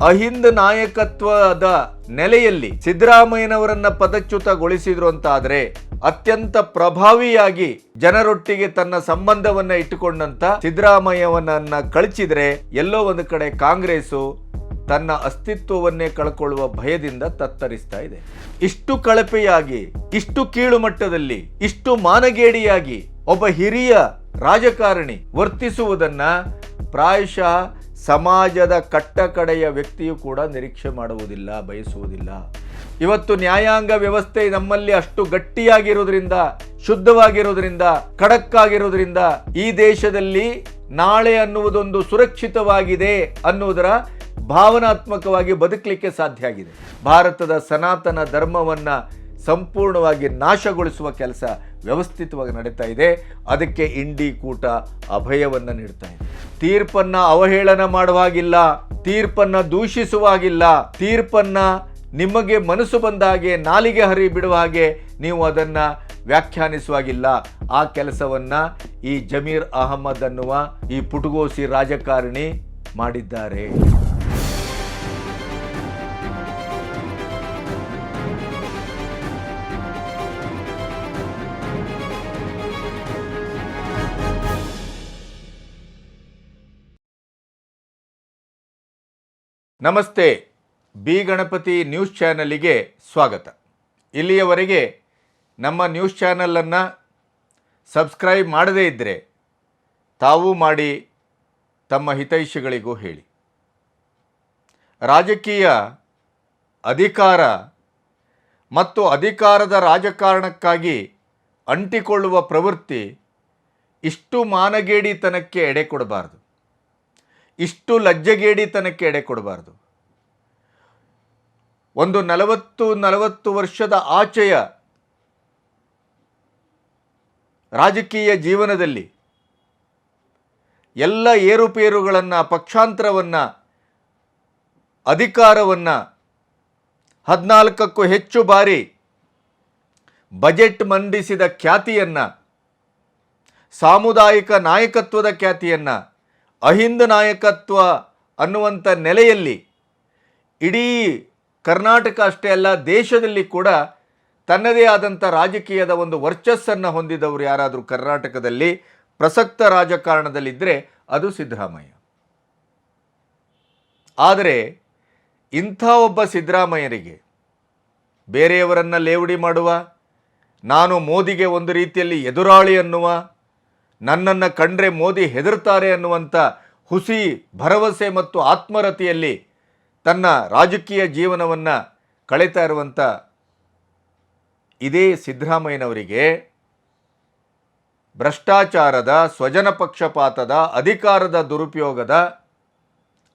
ಅಹಿಂದ ನಾಯಕತ್ವದ ನೆಲೆಯಲ್ಲಿ ಸಿದ್ದರಾಮಯ್ಯನವರನ್ನ ಪದಚ್ಯುತಗೊಳಿಸಿದ್ರು ಅಂತಾದ್ರೆ ಅತ್ಯಂತ ಪ್ರಭಾವಿಯಾಗಿ ಜನರೊಟ್ಟಿಗೆ ತನ್ನ ಸಂಬಂಧವನ್ನ ಇಟ್ಟುಕೊಂಡಂತ ಸಿದ್ದರಾಮಯ್ಯವನನ್ನ ಕಳಚಿದ್ರೆ ಎಲ್ಲೋ ಒಂದು ಕಡೆ ಕಾಂಗ್ರೆಸ್ ತನ್ನ ಅಸ್ತಿತ್ವವನ್ನೇ ಕಳ್ಕೊಳ್ಳುವ ಭಯದಿಂದ ತತ್ತರಿಸ್ತಾ ಇದೆ. ಇಷ್ಟು ಕಳಪೆಯಾಗಿ, ಇಷ್ಟು ಕೀಳು ಮಟ್ಟದಲ್ಲಿ, ಇಷ್ಟು ಮಾನಗೇಡಿಯಾಗಿ ಒಬ್ಬ ಹಿರಿಯ ರಾಜಕಾರಣಿ ವರ್ತಿಸುವುದನ್ನ ಪ್ರಾಯಶಃ ಸಮಾಜದ ಕಟ್ಟಕಡೆಯ ವ್ಯಕ್ತಿಯು ಕೂಡ ನಿರೀಕ್ಷೆ ಮಾಡುವುದಿಲ್ಲ, ಬಯಸುವುದಿಲ್ಲ. ಇವತ್ತು ನ್ಯಾಯಾಂಗ ವ್ಯವಸ್ಥೆ ನಮ್ಮಲ್ಲಿ ಅಷ್ಟು ಗಟ್ಟಿಯಾಗಿರೋದ್ರಿಂದ, ಶುದ್ಧವಾಗಿರೋದ್ರಿಂದ, ಖಡಕ್ ಆಗಿರೋದ್ರಿಂದ ಈ ದೇಶದಲ್ಲಿ ನಾಳೆ ಅನ್ನುವುದೊಂದು ಸುರಕ್ಷಿತವಾಗಿದೆ ಅನ್ನುವುದರ ಭಾವನಾತ್ಮಕವಾಗಿ ಬದುಕಲಿಕ್ಕೆ ಸಾಧ್ಯ ಆಗಿದೆ. ಭಾರತದ ಸನಾತನ ಧರ್ಮವನ್ನ ಸಂಪೂರ್ಣವಾಗಿ ನಾಶಗೊಳಿಸುವ ಕೆಲಸ ವ್ಯವಸ್ಥಿತವಾಗಿ ನಡೀತಾ ಇದೆ. ಅದಕ್ಕೆ ಇಂಡಿ ಕೂಟ ಅಭಯವನ್ನು ನೀಡ್ತಾ ಇದೆ. ತೀರ್ಪನ್ನ ಅವಹೇಳನ ಮಾಡುವಾಗಿಲ್ಲ, ತೀರ್ಪನ್ನ ದೂಷಿಸುವಾಗಿಲ್ಲ, ತೀರ್ಪನ್ನ ನಿಮಗೆ ಮನಸ್ಸು ಬಂದ ಹಾಗೆ ನಾಲಿಗೆ ಹರಿ ಬಿಡುವ ಹಾಗೆ ನೀವು ಅದನ್ನ ವ್ಯಾಖ್ಯಾನಿಸುವಾಗಿಲ್ಲ. ಆ ಕೆಲಸವನ್ನ ಈ ಜಮೀರ್ ಅಹಮದ್ ಅನ್ನುವ ಈ ಪುಟಗೋಸಿ ರಾಜಕಾರಣಿ ಮಾಡಿದ್ದಾರೆ. ನಮಸ್ತೆ, ಬಿ ಗಣಪತಿ ನ್ಯೂಸ್ ಚಾನಲಿಗೆ ಸ್ವಾಗತ. ಇಲ್ಲಿಯವರೆಗೆ ನಮ್ಮ ನ್ಯೂಸ್ ಚಾನಲನ್ನು ಸಬ್ಸ್ಕ್ರೈಬ್ ಮಾಡದೇ ಇದ್ದರೆ ತಾವು ಮಾಡಿ, ತಮ್ಮ ಹಿತೈಷಿಗಳಿಗೂ ಹೇಳಿ. ರಾಜಕೀಯ ಅಧಿಕಾರ ಮತ್ತು ಅಧಿಕಾರದ ರಾಜಕಾರಣಕ್ಕಾಗಿ ಅಂಟಿಕೊಳ್ಳುವ ಪ್ರವೃತ್ತಿ ಇಷ್ಟು ಮಾನಗೇಡಿತನಕ್ಕೆ ಎಡೆ ಕೊಡಬಾರ್ದು, ಇಷ್ಟು ಲಜ್ಜೆಗೇಡಿತನಕ್ಕೆ ಎಡೆ ಕೊಡಬಾರ್ದು. ಒಂದು 40 ವರ್ಷದ ಆಚೆಯ ರಾಜಕೀಯ ಜೀವನದಲ್ಲಿ ಎಲ್ಲ ಏರುಪೇರುಗಳನ್ನು, ಪಕ್ಷಾಂತರವನ್ನು, ಅಧಿಕಾರವನ್ನು, 14ಕ್ಕೂ ಹೆಚ್ಚು ಬಾರಿ ಬಜೆಟ್ ಮಂಡಿಸಿದ ಖ್ಯಾತಿಯನ್ನು, ಸಾಮುದಾಯಿಕ ನಾಯಕತ್ವದ ಖ್ಯಾತಿಯನ್ನು, ಅಹಿಂದ ನಾಯಕತ್ವ ಅನ್ನುವಂಥ ನೆಲೆಯಲ್ಲಿ ಇಡೀ ಕರ್ನಾಟಕ ಅಷ್ಟೇ ಅಲ್ಲ, ದೇಶದಲ್ಲಿ ಕೂಡ ತನ್ನದೇ ಆದಂಥ ರಾಜಕೀಯದ ಒಂದು ವರ್ಚಸ್ಸನ್ನು ಹೊಂದಿದವರು ಯಾರಾದರೂ ಕರ್ನಾಟಕದಲ್ಲಿ ಪ್ರಸಕ್ತ ರಾಜಕಾರಣದಲ್ಲಿದ್ದರೆ ಅದು ಸಿದ್ದರಾಮಯ್ಯ. ಆದರೆ ಇಂಥ ಒಬ್ಬ ಸಿದ್ದರಾಮಯ್ಯರಿಗೆ ಬೇರೆಯವರನ್ನು ಲೇವಡಿ ಮಾಡುವ, ನಾನು ಮೋದಿಗೆ ಒಂದು ರೀತಿಯಲ್ಲಿ ಎದುರಾಳಿ ಅನ್ನುವ, ನನ್ನನ್ನು ಕಂಡ್ರೆ ಮೋದಿ ಹೆದರ್ತಾರೆ ಅನ್ನುವಂಥ ಹುಸಿ ಭರವಸೆ ಮತ್ತು ಆತ್ಮರತಿಯಲ್ಲಿ ತನ್ನ ರಾಜಕೀಯ ಜೀವನವನ್ನು ಕಳೀತಾ ಇರುವಂಥ ಇದೇ ಸಿದ್ದರಾಮಯ್ಯನವರಿಗೆ ಭ್ರಷ್ಟಾಚಾರದ, ಸ್ವಜನ ಪಕ್ಷಪಾತದ, ಅಧಿಕಾರದ ದುರುಪಯೋಗದ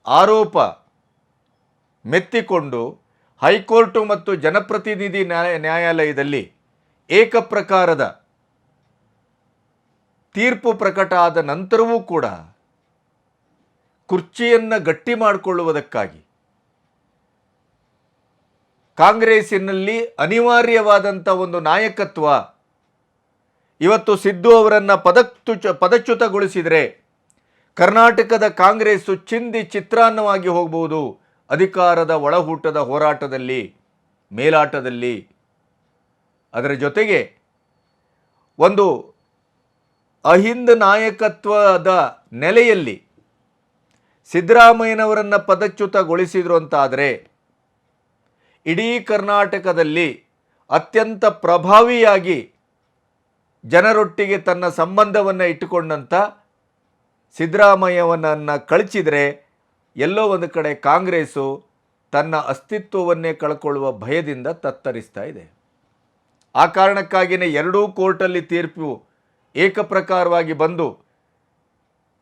ಆರೋಪ ಮೆತ್ತಿಕೊಂಡು ಹೈಕೋರ್ಟು ಮತ್ತು ಜನಪ್ರತಿನಿಧಿ ನ್ಯಾಯಾಲಯದಲ್ಲಿ ಏಕಪ್ರಕಾರದ ತೀರ್ಪು ಪ್ರಕಟ ಆದ ನಂತರವೂ ಕೂಡ ಕುರ್ಚಿಯನ್ನು ಗಟ್ಟಿ ಮಾಡಿಕೊಳ್ಳುವುದಕ್ಕಾಗಿ ಕಾಂಗ್ರೆಸ್ಸಿನಲ್ಲಿ ಅನಿವಾರ್ಯವಾದಂಥ ಒಂದು ನಾಯಕತ್ವ ಇವತ್ತು ಸಿದ್ದು ಅವರನ್ನು ಪದಚ್ಯುತಗೊಳಿಸಿದರೆ ಕರ್ನಾಟಕದ ಕಾಂಗ್ರೆಸ್ಸು ಚಿಂದಿ ಚಿತ್ರಾನ್ನವಾಗಿ ಹೋಗಬಹುದು ಅಧಿಕಾರದ ಒಳಹೂಟದ ಹೋರಾಟದಲ್ಲಿ, ಮೇಲಾಟದಲ್ಲಿ. ಅದರ ಜೊತೆಗೆ ಒಂದು ಅಹಿಂದ ನಾಯಕತ್ವದ ನೆಲೆಯಲ್ಲಿ ಸಿದ್ದರಾಮಯ್ಯನವರನ್ನು ಪದಚ್ಯುತಗೊಳಿಸಿದ್ರು ಅಂತಾದರೆ ಇಡೀ ಕರ್ನಾಟಕದಲ್ಲಿ ಅತ್ಯಂತ ಪ್ರಭಾವಿಯಾಗಿ ಜನರೊಟ್ಟಿಗೆ ತನ್ನ ಸಂಬಂಧವನ್ನು ಇಟ್ಟುಕೊಂಡಂಥ ಸಿದ್ದರಾಮಯ್ಯವನನ್ನು ಕಳಚಿದರೆ ಎಲ್ಲೋ ಒಂದು ಕಡೆ ಕಾಂಗ್ರೆಸ್ಸು ತನ್ನ ಅಸ್ತಿತ್ವವನ್ನೇ ಕಳ್ಕೊಳ್ಳುವ ಭಯದಿಂದ ತತ್ತರಿಸ್ತಾ ಇದೆ. ಆ ಕಾರಣಕ್ಕಾಗಿಯೇ ಎರಡೂ ಕೋರ್ಟಲ್ಲಿ ತೀರ್ಪು ಏಕಪ್ರಕಾರವಾಗಿ ಬಂದು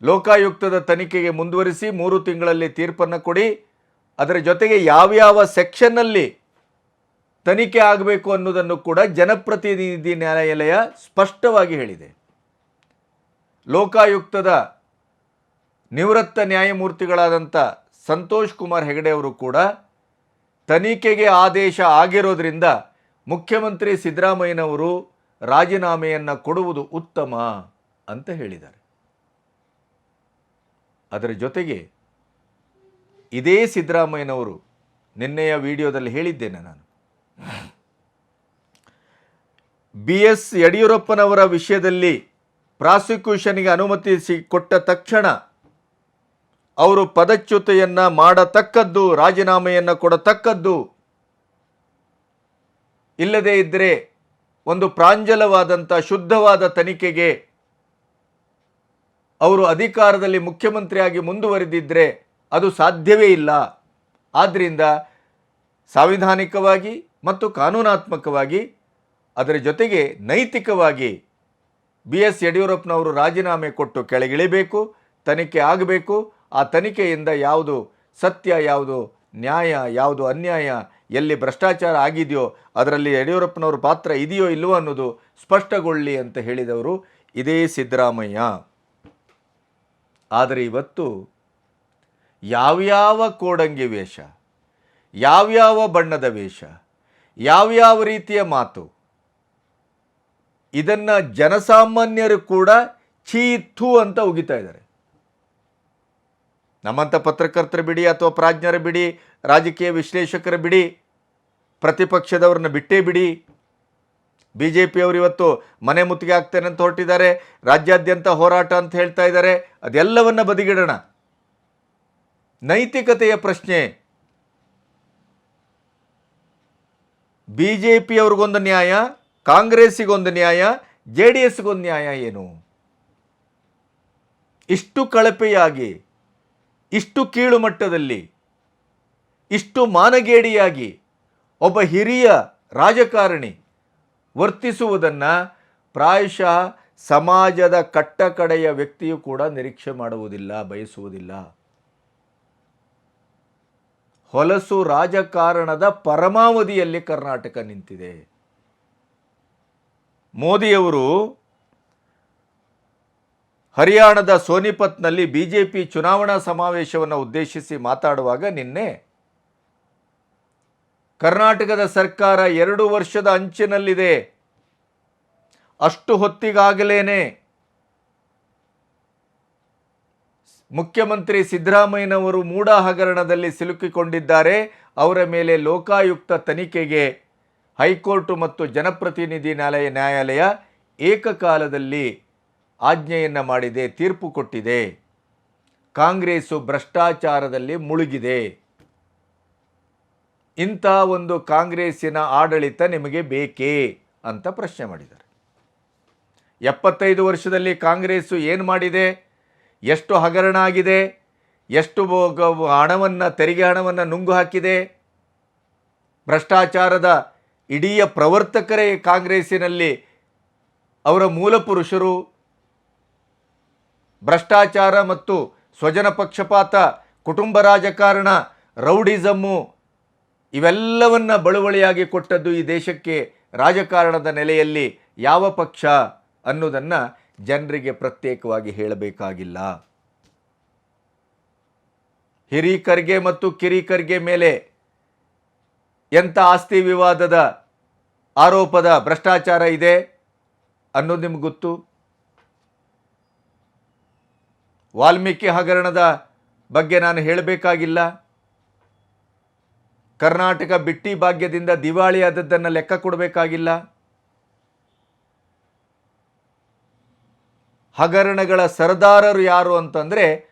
ಲೋಕಾಯುಕ್ತದ ತನಿಖೆಗೆ ಮುಂದುವರಿಸಿ 3 ತಿಂಗಳಲ್ಲಿ ತೀರ್ಪನ್ನು ಕೊಡಿ, ಅದರ ಜೊತೆಗೆ ಯಾವ್ಯಾವ ಸೆಕ್ಷನ್ನಲ್ಲಿ ತನಿಖೆ ಆಗಬೇಕು ಅನ್ನೋದನ್ನು ಕೂಡ ಜನಪ್ರತಿನಿಧಿ ನ್ಯಾಯಾಲಯ ಸ್ಪಷ್ಟವಾಗಿ ಹೇಳಿದೆ. ಲೋಕಾಯುಕ್ತದ ನಿವೃತ್ತ ನ್ಯಾಯಮೂರ್ತಿಗಳಾದಂಥ ಸಂತೋಷ್ ಕುಮಾರ್ ಹೆಗಡೆ ಅವರು ಕೂಡ ತನಿಖೆಗೆ ಆದೇಶ ಆಗಿರೋದ್ರಿಂದ ಮುಖ್ಯಮಂತ್ರಿ ಸಿದ್ದರಾಮಯ್ಯನವರು ರಾಜೀನಾಮೆಯನ್ನು ಕೊಡುವುದು ಉತ್ತಮ ಅಂತ ಹೇಳಿದ್ದಾರೆ. ಅದರ ಜೊತೆಗೆ ಇದೇ ಸಿದ್ದರಾಮಯ್ಯನವರು ನಿನ್ನೆಯ ವಿಡಿಯೋದಲ್ಲಿ ಹೇಳಿದ್ದೇನೆ ನಾನು, BS ಯಡಿಯೂರಪ್ಪನವರ ವಿಷಯದಲ್ಲಿ ಪ್ರಾಸಿಕ್ಯೂಷನ್ಗೆ ಅನುಮತಿಸಿ ಕೊಟ್ಟ ತಕ್ಷಣ ಅವರು ಪದಚ್ಯುತಿಯನ್ನು ಮಾಡತಕ್ಕದ್ದು, ರಾಜೀನಾಮೆಯನ್ನು ಕೊಡತಕ್ಕದ್ದು. ಇಲ್ಲದೇ ಇದ್ದರೆ ಒಂದು ಪ್ರಾಂಜಲವಾದಂಥ ಶುದ್ಧವಾದ ತನಿಖೆಗೆ ಅವರು ಅಧಿಕಾರದಲ್ಲಿ ಮುಖ್ಯಮಂತ್ರಿಯಾಗಿ ಮುಂದುವರೆದಿದ್ದರೆ ಅದು ಸಾಧ್ಯವೇ ಇಲ್ಲ. ಆದ್ದರಿಂದ ಸಾಂವಿಧಾನಿಕವಾಗಿ ಮತ್ತು ಕಾನೂನಾತ್ಮಕವಾಗಿ ಅದರ ಜೊತೆಗೆ ನೈತಿಕವಾಗಿ BS ಯಡಿಯೂರಪ್ಪನವರು ರಾಜೀನಾಮೆ ಕೊಟ್ಟು ಕೆಳಗಿಳಿಬೇಕು, ತನಿಖೆ ಆಗಬೇಕು. ಆ ತನಿಖೆಯಿಂದ ಯಾವುದು ಸತ್ಯ, ಯಾವುದು ನ್ಯಾಯ, ಯಾವುದು ಅನ್ಯಾಯ, ಎಲ್ಲಿ ಭ್ರಷ್ಟಾಚಾರ ಆಗಿದೆಯೋ ಅದರಲ್ಲಿ ಯಡಿಯೂರಪ್ಪನವ್ರ ಪಾತ್ರ ಇದೆಯೋ ಇಲ್ಲವೋ ಅನ್ನೋದು ಸ್ಪಷ್ಟಗೊಳ್ಳಿ ಅಂತ ಹೇಳಿದವರು ಇದೇ ಸಿದ್ದರಾಮಯ್ಯ. ಆದರೆ ಇವತ್ತು ಯಾವ್ಯಾವ ಕೋಡಂಗಿ ವೇಷ, ಯಾವ್ಯಾವ ಬಣ್ಣದ ವೇಷ, ಯಾವ್ಯಾವ ರೀತಿಯ ಮಾತು, ಇದನ್ನು ಜನಸಾಮಾನ್ಯರು ಕೂಡ ಚೀತು ಅಂತ ಉಗಿತಾ ಇದ್ದಾರೆ. ನಮ್ಮಂಥ ಪತ್ರಕರ್ತರ ಬಿಡಿ ಅಥವಾ ಪ್ರಾಜ್ಞರ ಬಿಡಿ, ರಾಜಕೀಯ ವಿಶ್ಲೇಷಕರ ಬಿಡಿ, ಪ್ರತಿಪಕ್ಷದವ್ರನ್ನ ಬಿಟ್ಟೇ ಬಿಡಿ. BJPಯವರು ಇವತ್ತು ಮನೆ ಮುತ್ತಿಗೆ ಆಗ್ತೇನೆ ಅಂತ ಹೊರಟಿದ್ದಾರೆ, ರಾಜ್ಯಾದ್ಯಂತ ಹೋರಾಟ ಅಂತ ಹೇಳ್ತಾ ಇದ್ದಾರೆ. ಅದೆಲ್ಲವನ್ನ ಬದಿಗಿಡೋಣ. ನೈತಿಕತೆಯ ಪ್ರಶ್ನೆ, BJPಯವ್ರಿಗೊಂದು ನ್ಯಾಯ, ಕಾಂಗ್ರೆಸ್ಸಿಗೊಂದು ನ್ಯಾಯ, JDSಗೊಂದು ನ್ಯಾಯ ಏನು? ಇಷ್ಟು ಕಳಪೆಯಾಗಿ, ಇಷ್ಟು ಕೀಳು ಮಟ್ಟದಲ್ಲಿ, ಇಷ್ಟು ಮಾನಗೇಡಿಯಾಗಿ ಒಬ್ಬ ಹಿರಿಯ ರಾಜಕಾರಣಿ ವರ್ತಿಸುವುದನ್ನು ಪ್ರಾಯಶಃ ಸಮಾಜದ ಕಟ್ಟಕಡೆಯ ವ್ಯಕ್ತಿಯು ಕೂಡ ನಿರೀಕ್ಷೆ ಮಾಡುವುದಿಲ್ಲ, ಬಯಸುವುದಿಲ್ಲ. ಹೊಲಸು ರಾಜಕಾರಣದ ಪರಮಾವಧಿಯಲ್ಲಿ ಕರ್ನಾಟಕ ನಿಂತಿದೆ. ಮೋದಿಯವರು ಹರಿಯಾಣದ ಸೋನಿಪತ್ನಲ್ಲಿ BJP ಚುನಾವಣಾ ಸಮಾವೇಶವನ್ನು ಉದ್ದೇಶಿಸಿ ಮಾತಾಡುವಾಗ ನಿನ್ನೆ ಕರ್ನಾಟಕದ ಸರ್ಕಾರ 2 ವರ್ಷದ ಅಂಚಿನಲ್ಲಿದೆ, ಅಷ್ಟು ಹೊತ್ತಿಗಾಗಲೇನೆ ಮುಖ್ಯಮಂತ್ರಿ ಸಿದ್ದರಾಮಯ್ಯನವರು ಮೂಡ ಹಗರಣದಲ್ಲಿ ಸಿಲುಕಿಕೊಂಡಿದ್ದಾರೆ. ಅವರ ಮೇಲೆ ಲೋಕಾಯುಕ್ತ ತನಿಖೆಗೆ ಹೈಕೋರ್ಟ್ ಮತ್ತು ಜನಪ್ರತಿನಿಧಿ ನ್ಯಾಯಾಲಯ ಏಕಕಾಲದಲ್ಲಿ ಆಜ್ಞೆಯನ್ನು ಮಾಡಿದೆ, ತೀರ್ಪು ಕೊಟ್ಟಿದೆ. ಕಾಂಗ್ರೆಸ್ಸು ಭ್ರಷ್ಟಾಚಾರದಲ್ಲಿ ಮುಳುಗಿದೆ. ಇಂಥ ಒಂದು ಕಾಂಗ್ರೆಸ್ಸಿನ ಆಡಳಿತ ನಿಮಗೆ ಬೇಕೇ ಅಂತ ಪ್ರಶ್ನೆ ಮಾಡಿದ್ದಾರೆ. 75 ವರ್ಷದಲ್ಲಿ ಕಾಂಗ್ರೆಸ್ಸು ಏನು ಮಾಡಿದೆ, ಎಷ್ಟು ಹಗರಣ ಆಗಿದೆ, ಎಷ್ಟು ಹಣವನ್ನು, ತೆರಿಗೆ ಹಣವನ್ನು ನುಂಗು ಹಾಕಿದೆ. ಭ್ರಷ್ಟಾಚಾರದ ಇಡೀ ಪ್ರವರ್ತಕರೇ ಕಾಂಗ್ರೆಸ್ಸಿನಲ್ಲಿ ಅವರ ಮೂಲ ಪುರುಷರು. ಭ್ರಷ್ಟಾಚಾರ ಮತ್ತು ಸ್ವಜನ ಪಕ್ಷಪಾತ, ಕುಟುಂಬ ರಾಜಕಾರಣ, ರೌಡಿಸಮ್ಮು ಇವೆಲ್ಲವನ್ನ ಬಳುವಳಿಯಾಗಿ ಕೊಟ್ಟದ್ದು ಈ ದೇಶಕ್ಕೆ ರಾಜಕಾರಣದ ನೆಲೆಯಲ್ಲಿ ಯಾವ ಪಕ್ಷ ಅನ್ನೋದನ್ನು ಜನರಿಗೆ ಪ್ರತ್ಯೇಕವಾಗಿ ಹೇಳಬೇಕಾಗಿಲ್ಲ. ಹಿರೀಕರಿಗೆ ಮತ್ತು ಕಿರಿಕರಿಗೆ ಮೇಲೆ ಎಂಥ ಆಸ್ತಿ ವಿವಾದದ ಆರೋಪದ ಭ್ರಷ್ಟಾಚಾರ ಇದೆ ಅನ್ನೋದು ನಿಮ್ಗೆ ಗೊತ್ತು. ವಾಲ್ಮೀಕಿ ಹಗರಣದ ಬಗ್ಗೆ ನಾನು ಹೇಳಬೇಕಾಗಿಲ್ಲ. ಕರ್ನಾಟಕ ಬಿಟ್ಟಿ ಭಾಗ್ಯದಿಂದ ದಿವಾಳಿ ಆದದ್ದನ್ನು ಲೆಕ್ಕ ಕೊಡಬೇಕಾಗಿಲ್ಲ. ಹಗರಣಗಳ ಸರದಾರರು ಯಾರು ಅಂತಂದರೆ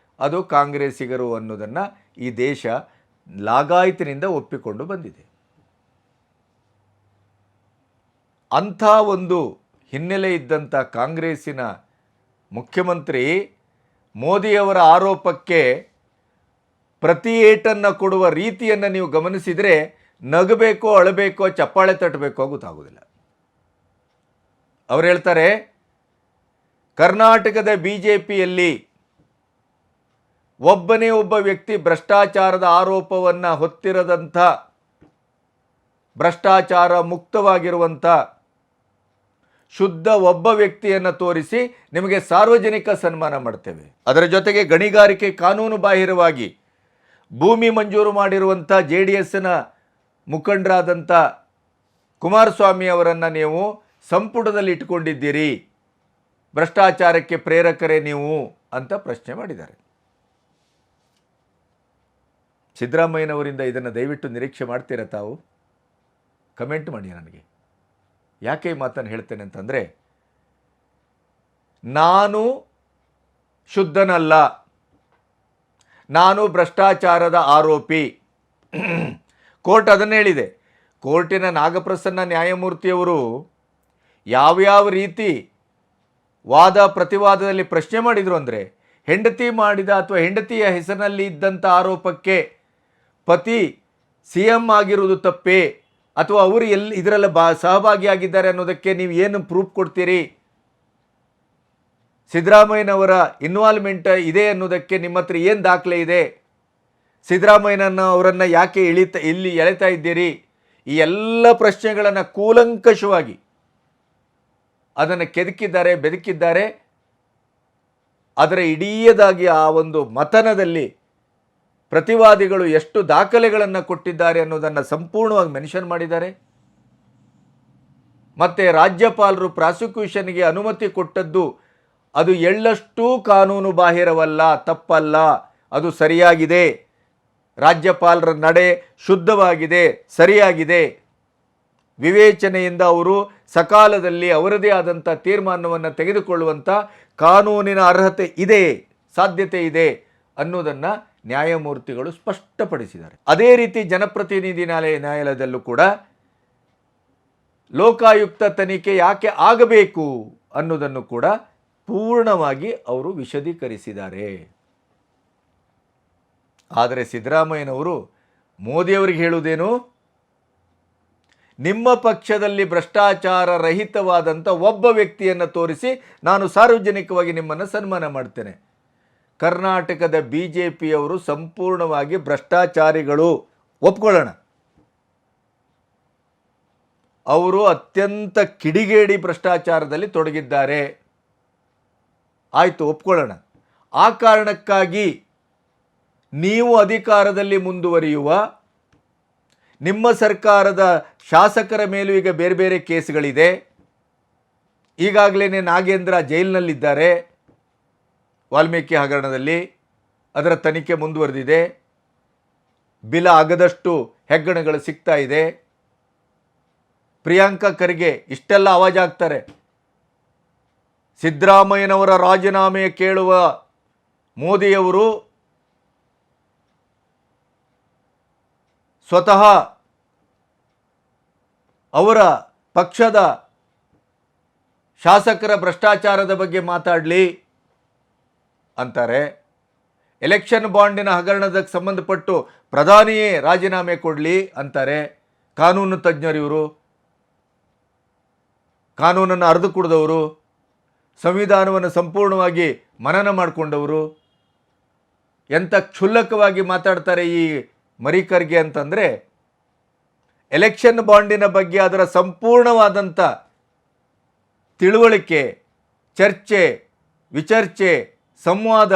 ಅದು ಕಾಂಗ್ರೆಸ್ಸಿಗರು ಅನ್ನೋದನ್ನು ಈ ದೇಶ ಲಾಗಾಯತಿನಿಂದ ಒಪ್ಪಿಕೊಂಡು ಬಂದಿದೆ. ಅಂಥ ಒಂದು ಹಿನ್ನೆಲೆ ಇದ್ದಂಥ ಕಾಂಗ್ರೆಸ್ಸಿನ ಮುಖ್ಯಮಂತ್ರಿ ಮೋದಿಯವರ ಆರೋಪಕ್ಕೆ ಪ್ರತಿ ಏಟನ್ನು ಕೊಡುವ ರೀತಿಯನ್ನು ನೀವು ಗಮನಿಸಿದರೆ ನಗಬೇಕೋ, ಅಳಬೇಕೋ, ಚಪ್ಪಾಳೆ ತಟ್ಟಬೇಕೋ ಗೊತ್ತಾಗೋದಿಲ್ಲ. ಅವ್ರು ಹೇಳ್ತಾರೆ, ಕರ್ನಾಟಕದ BJPಯಲ್ಲಿ ಒಬ್ಬನೇ ಒಬ್ಬ ವ್ಯಕ್ತಿ ಭ್ರಷ್ಟಾಚಾರದ ಆರೋಪವನ್ನು ಹೊತ್ತಿರದಂಥ, ಭ್ರಷ್ಟಾಚಾರ ಮುಕ್ತವಾಗಿರುವಂಥ ಶುದ್ಧ ಒಬ್ಬ ವ್ಯಕ್ತಿಯನ್ನು ತೋರಿಸಿ ನಿಮಗೆ ಸಾರ್ವಜನಿಕ ಸನ್ಮಾನ ಮಾಡ್ತೇವೆ. ಅದರ ಜೊತೆಗೆ ಗಣಿಗಾರಿಕೆ ಕಾನೂನು ಬಾಹಿರವಾಗಿ ಭೂಮಿ ಮಂಜೂರು ಮಾಡಿರುವಂಥ JDSನ ಮುಖಂಡರಾದಂಥ ಕುಮಾರಸ್ವಾಮಿ ಅವರನ್ನು ನೀವು ಸಂಪುಟದಲ್ಲಿ ಇಟ್ಕೊಂಡಿದ್ದೀರಿ, ಭ್ರಷ್ಟಾಚಾರಕ್ಕೆ ಪ್ರೇರಕರೇ ನೀವು ಅಂತ ಪ್ರಶ್ನೆ ಮಾಡಿದ್ದಾರೆ. ಸಿದ್ದರಾಮಯ್ಯನವರಿಂದ ಇದನ್ನು ದಯವಿಟ್ಟು ನಿರೀಕ್ಷೆ ಮಾಡ್ತೀರಾ ತಾವು? ಕಮೆಂಟ್ ಮಾಡಿ ನನಗೆ. ಯಾಕೆ ಈ ಮಾತನ್ನು ಹೇಳ್ತೇನೆ ಅಂತಂದರೆ, ನಾನು ಶುದ್ಧನಲ್ಲ, ನಾನು ಭ್ರಷ್ಟಾಚಾರದ ಆರೋಪಿ. ಕೋರ್ಟ್ ಅದನ್ನು ಹೇಳಿದೆ. ಕೋರ್ಟಿನ ನಾಗಪ್ರಸನ್ನ ನ್ಯಾಯಮೂರ್ತಿಯವರು ಯಾವ್ಯಾವ ರೀತಿ ವಾದ ಪ್ರತಿವಾದದಲ್ಲಿ ಪ್ರಶ್ನೆ ಮಾಡಿದರು ಅಂದರೆ, ಹೆಂಡತಿ ಮಾಡಿದ ಅಥವಾ ಹೆಂಡತಿಯ ಹೆಸರಿನಲ್ಲಿ ಇದ್ದಂಥ ಆರೋಪಕ್ಕೆ ಪತಿ CM ಆಗಿರುವುದು ತಪ್ಪೇ, ಅಥವಾ ಅವರು ಇದರಲ್ಲಿ ಸಹಭಾಗಿಯಾಗಿದ್ದಾರೆ ಅನ್ನೋದಕ್ಕೆ ನೀವು ಏನು ಪ್ರೂಫ್ ಕೊಡ್ತೀರಿ? ಸಿದ್ದರಾಮಯ್ಯನವರ ಇನ್ವಾಲ್ವ್ಮೆಂಟ್ ಇದೆ ಅನ್ನೋದಕ್ಕೆ ನಿಮ್ಮ ಹತ್ರ ಏನು ದಾಖಲೆ ಇದೆ? ಅವರನ್ನು ಯಾಕೆ ಇಲ್ಲಿ ಎಳೆತಾ ಇದ್ದೀರಿ? ಈ ಎಲ್ಲ ಪ್ರಶ್ನೆಗಳನ್ನು ಕೂಲಂಕಷವಾಗಿ ಅದನ್ನು ಕೆದಕಿದ್ದಾರೆ, ಬೆದಕಿದ್ದಾರೆ. ಅದರ ಇಡೀದಾಗಿ ಆ ಒಂದು ಮಥನದಲ್ಲಿ ಪ್ರತಿವಾದಿಗಳು ಎಷ್ಟು ದಾಖಲೆಗಳನ್ನು ಕೊಟ್ಟಿದ್ದಾರೆ ಅನ್ನೋದನ್ನು ಸಂಪೂರ್ಣವಾಗಿ ಮೆನ್ಷನ್ ಮಾಡಿದ್ದಾರೆ. ಮತ್ತು ರಾಜ್ಯಪಾಲರು ಪ್ರಾಸಿಕ್ಯೂಷನ್ಗೆ ಅನುಮತಿ ಕೊಟ್ಟದ್ದು ಅದು ಎಳ್ಳಷ್ಟು ಕಾನೂನು ಬಾಹಿರವಲ್ಲ, ತಪ್ಪಲ್ಲ, ಅದು ಸರಿಯಾಗಿದೆ. ರಾಜ್ಯಪಾಲರ ನಡೆ ಶುದ್ಧವಾಗಿದೆ, ಸರಿಯಾಗಿದೆ. ವಿವೇಚನೆಯಿಂದ ಅವರು ಸಕಾಲದಲ್ಲಿ ಅವರದೇ ಆದಂಥ ತೀರ್ಮಾನವನ್ನು ತೆಗೆದುಕೊಳ್ಳುವಂಥ ಕಾನೂನಿನ ಅರ್ಹತೆ ಇದೆ, ಸಾಧ್ಯತೆ ಇದೆ ಅನ್ನೋದನ್ನು ನ್ಯಾಯಮೂರ್ತಿಗಳು ಸ್ಪಷ್ಟಪಡಿಸಿದ್ದಾರೆ. ಅದೇ ರೀತಿ ಜನಪ್ರತಿನಿಧಿ ನ್ಯಾಯಾಲಯದಲ್ಲೂ ಕೂಡ ಲೋಕಾಯುಕ್ತ ತನಿಖೆ ಯಾಕೆ ಆಗಬೇಕು ಅನ್ನೋದನ್ನು ಕೂಡ ಪೂರ್ಣವಾಗಿ ಅವರು ವಿಶದೀಕರಿಸಿದ್ದಾರೆ. ಆದರೆ ಸಿದ್ದರಾಮಯ್ಯನವರು ಮೋದಿಯವರಿಗೆ ಹೇಳುವುದೇನು? ನಿಮ್ಮ ಪಕ್ಷದಲ್ಲಿ ಭ್ರಷ್ಟಾಚಾರ ರಹಿತವಾದಂಥ ಒಬ್ಬ ವ್ಯಕ್ತಿಯನ್ನು ತೋರಿಸಿ ನಾನು ಸಾರ್ವಜನಿಕವಾಗಿ ನಿಮ್ಮನ್ನು ಸನ್ಮಾನ ಮಾಡ್ತೇನೆ. ಕರ್ನಾಟಕದ BJPಯವರು ಸಂಪೂರ್ಣವಾಗಿ ಭ್ರಷ್ಟಾಚಾರಿಗಳು, ಒಪ್ಕೊಳ್ಳೋಣ. ಅವರು ಅತ್ಯಂತ ಕಿಡಿಗೇಡಿ ಭ್ರಷ್ಟಾಚಾರದಲ್ಲಿ ತೊಡಗಿದ್ದಾರೆ, ಆಯಿತು, ಒಪ್ಕೊಳ್ಳೋಣ. ಆ ಕಾರಣಕ್ಕಾಗಿ ನೀವು ಅಧಿಕಾರದಲ್ಲಿ ಮುಂದುವರಿಯುವ ನಿಮ್ಮ ಸರ್ಕಾರದ ಶಾಸಕರ ಮೇಲೂ ಈಗ ಬೇರೆ ಬೇರೆ ಕೇಸ್ಗಳಿದೆ. ಈಗಾಗಲೇ ನಾಗೇಂದ್ರ ಜೈಲಿನಲ್ಲಿದ್ದಾರೆ. ವಾಲ್ಮೀಕಿ ಹಗರಣದಲ್ಲಿ ಅದರ ತನಿಖೆ ಮುಂದುವರೆದಿದೆ. ಬಿಲ ಆಗದಷ್ಟು ಹೆಗ್ಗಣಗಳು ಸಿಗ್ತಾ ಇದೆ. ಪ್ರಿಯಾಂಕಾ ಖರ್ಗೆ ಇಷ್ಟೆಲ್ಲ ಆವಾಜಾಗ್ತಾರೆ. ಸಿದ್ದರಾಮಯ್ಯನವರ ರಾಜೀನಾಮೆ ಕೇಳುವ ಮೋದಿಯವರು ಸ್ವತಃ ಅವರ ಪಕ್ಷದ ಶಾಸಕರ ಭ್ರಷ್ಟಾಚಾರದ ಬಗ್ಗೆ ಮಾತಾಡಲಿ ಅಂತಾರೆ. ಎಲೆಕ್ಷನ್ ಬಾಂಡಿನ ಹಗರಣಕ್ಕೆ ಸಂಬಂಧಪಟ್ಟು ಪ್ರಧಾನಿಯೇ ರಾಜೀನಾಮೆ ಕೊಡಲಿ ಅಂತಾರೆ. ಕಾನೂನು ತಜ್ಞರು ಇವರು, ಕಾನೂನನ್ನು ಅರಿದು ಕುಡಿದವರು, ಸಂವಿಧಾನವನ್ನು ಸಂಪೂರ್ಣವಾಗಿ ಮನನ ಮಾಡಿಕೊಂಡವರು. ಎಂಥ ಕ್ಷುಲ್ಲಕವಾಗಿ ಮಾತಾಡ್ತಾರೆ ಈ ಮರಿಕರ್ಗೆ ಅಂತಂದರೆ, ಎಲೆಕ್ಷನ್ ಬಾಂಡಿನ ಬಗ್ಗೆ ಅದರ ಸಂಪೂರ್ಣವಾದಂಥ ತಿಳುವಳಿಕೆ, ಚರ್ಚೆ, ವಿಚರ್ಚೆ, ಸಂವಾದ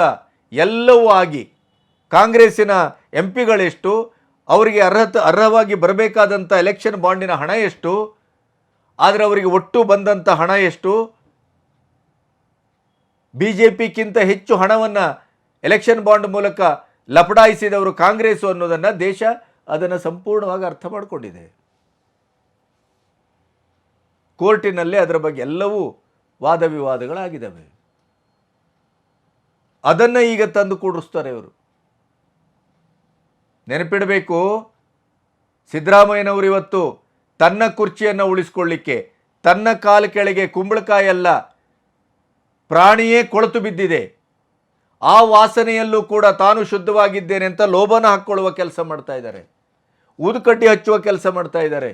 ಎಲ್ಲವೂ ಆಗಿ ಕಾಂಗ್ರೆಸ್ಸಿನ MP ಗಳೆಷ್ಟು, ಅವರಿಗೆ ಅರ್ಹವಾಗಿ ಬರಬೇಕಾದಂಥ ಎಲೆಕ್ಷನ್ ಬಾಂಡಿನ ಹಣ ಎಷ್ಟು, ಆದರೆ ಅವರಿಗೆ ಒಟ್ಟು ಬಂದಂಥ ಹಣ ಎಷ್ಟು, BJPಗಿಂತ ಹೆಚ್ಚು ಹಣವನ್ನು ಎಲೆಕ್ಷನ್ ಬಾಂಡ್ ಮೂಲಕ ಲಪಡಾಯಿಸಿದವರು ಕಾಂಗ್ರೆಸ್ ಅನ್ನೋದನ್ನು ದೇಶ ಅದನ್ನು ಸಂಪೂರ್ಣವಾಗಿ ಅರ್ಥ ಮಾಡಿಕೊಂಡಿದೆ. ಕೋರ್ಟಿನಲ್ಲಿ ಅದರ ಬಗ್ಗೆ ಎಲ್ಲವೂ ವಾದ ವಿವಾದಗಳಾಗಿದ್ದಾವೆ. ಅದನ್ನು ಈಗ ತಂದು ಕೂಡಿಸ್ತಾರೆ ಇವರು. ನೆನಪಿಡಬೇಕು, ಸಿದ್ದರಾಮಯ್ಯನವರು ಇವತ್ತು ತನ್ನ ಕುರ್ಚಿಯನ್ನು ಉಳಿಸ್ಕೊಳ್ಳಿಕ್ಕೆ ತನ್ನ ಕಾಲು ಕೆಳಗೆ ಕುಂಬಳಕಾಯಲ್ಲ, ಪ್ರಾಣಿಯೇ ಕೊಳತು ಬಿದ್ದಿದೆ. ಆ ವಾಸನೆಯಲ್ಲೂ ಕೂಡ ತಾನು ಶುದ್ಧವಾಗಿದ್ದೇನೆ ಅಂತ ಲೋಭನ ಹಾಕ್ಕೊಳ್ಳುವ ಕೆಲಸ ಮಾಡ್ತಾ ಇದ್ದಾರೆ. ಊದುಕಡ್ಡಿ ಹಚ್ಚುವ ಕೆಲಸ ಮಾಡ್ತಾ ಇದ್ದಾರೆ,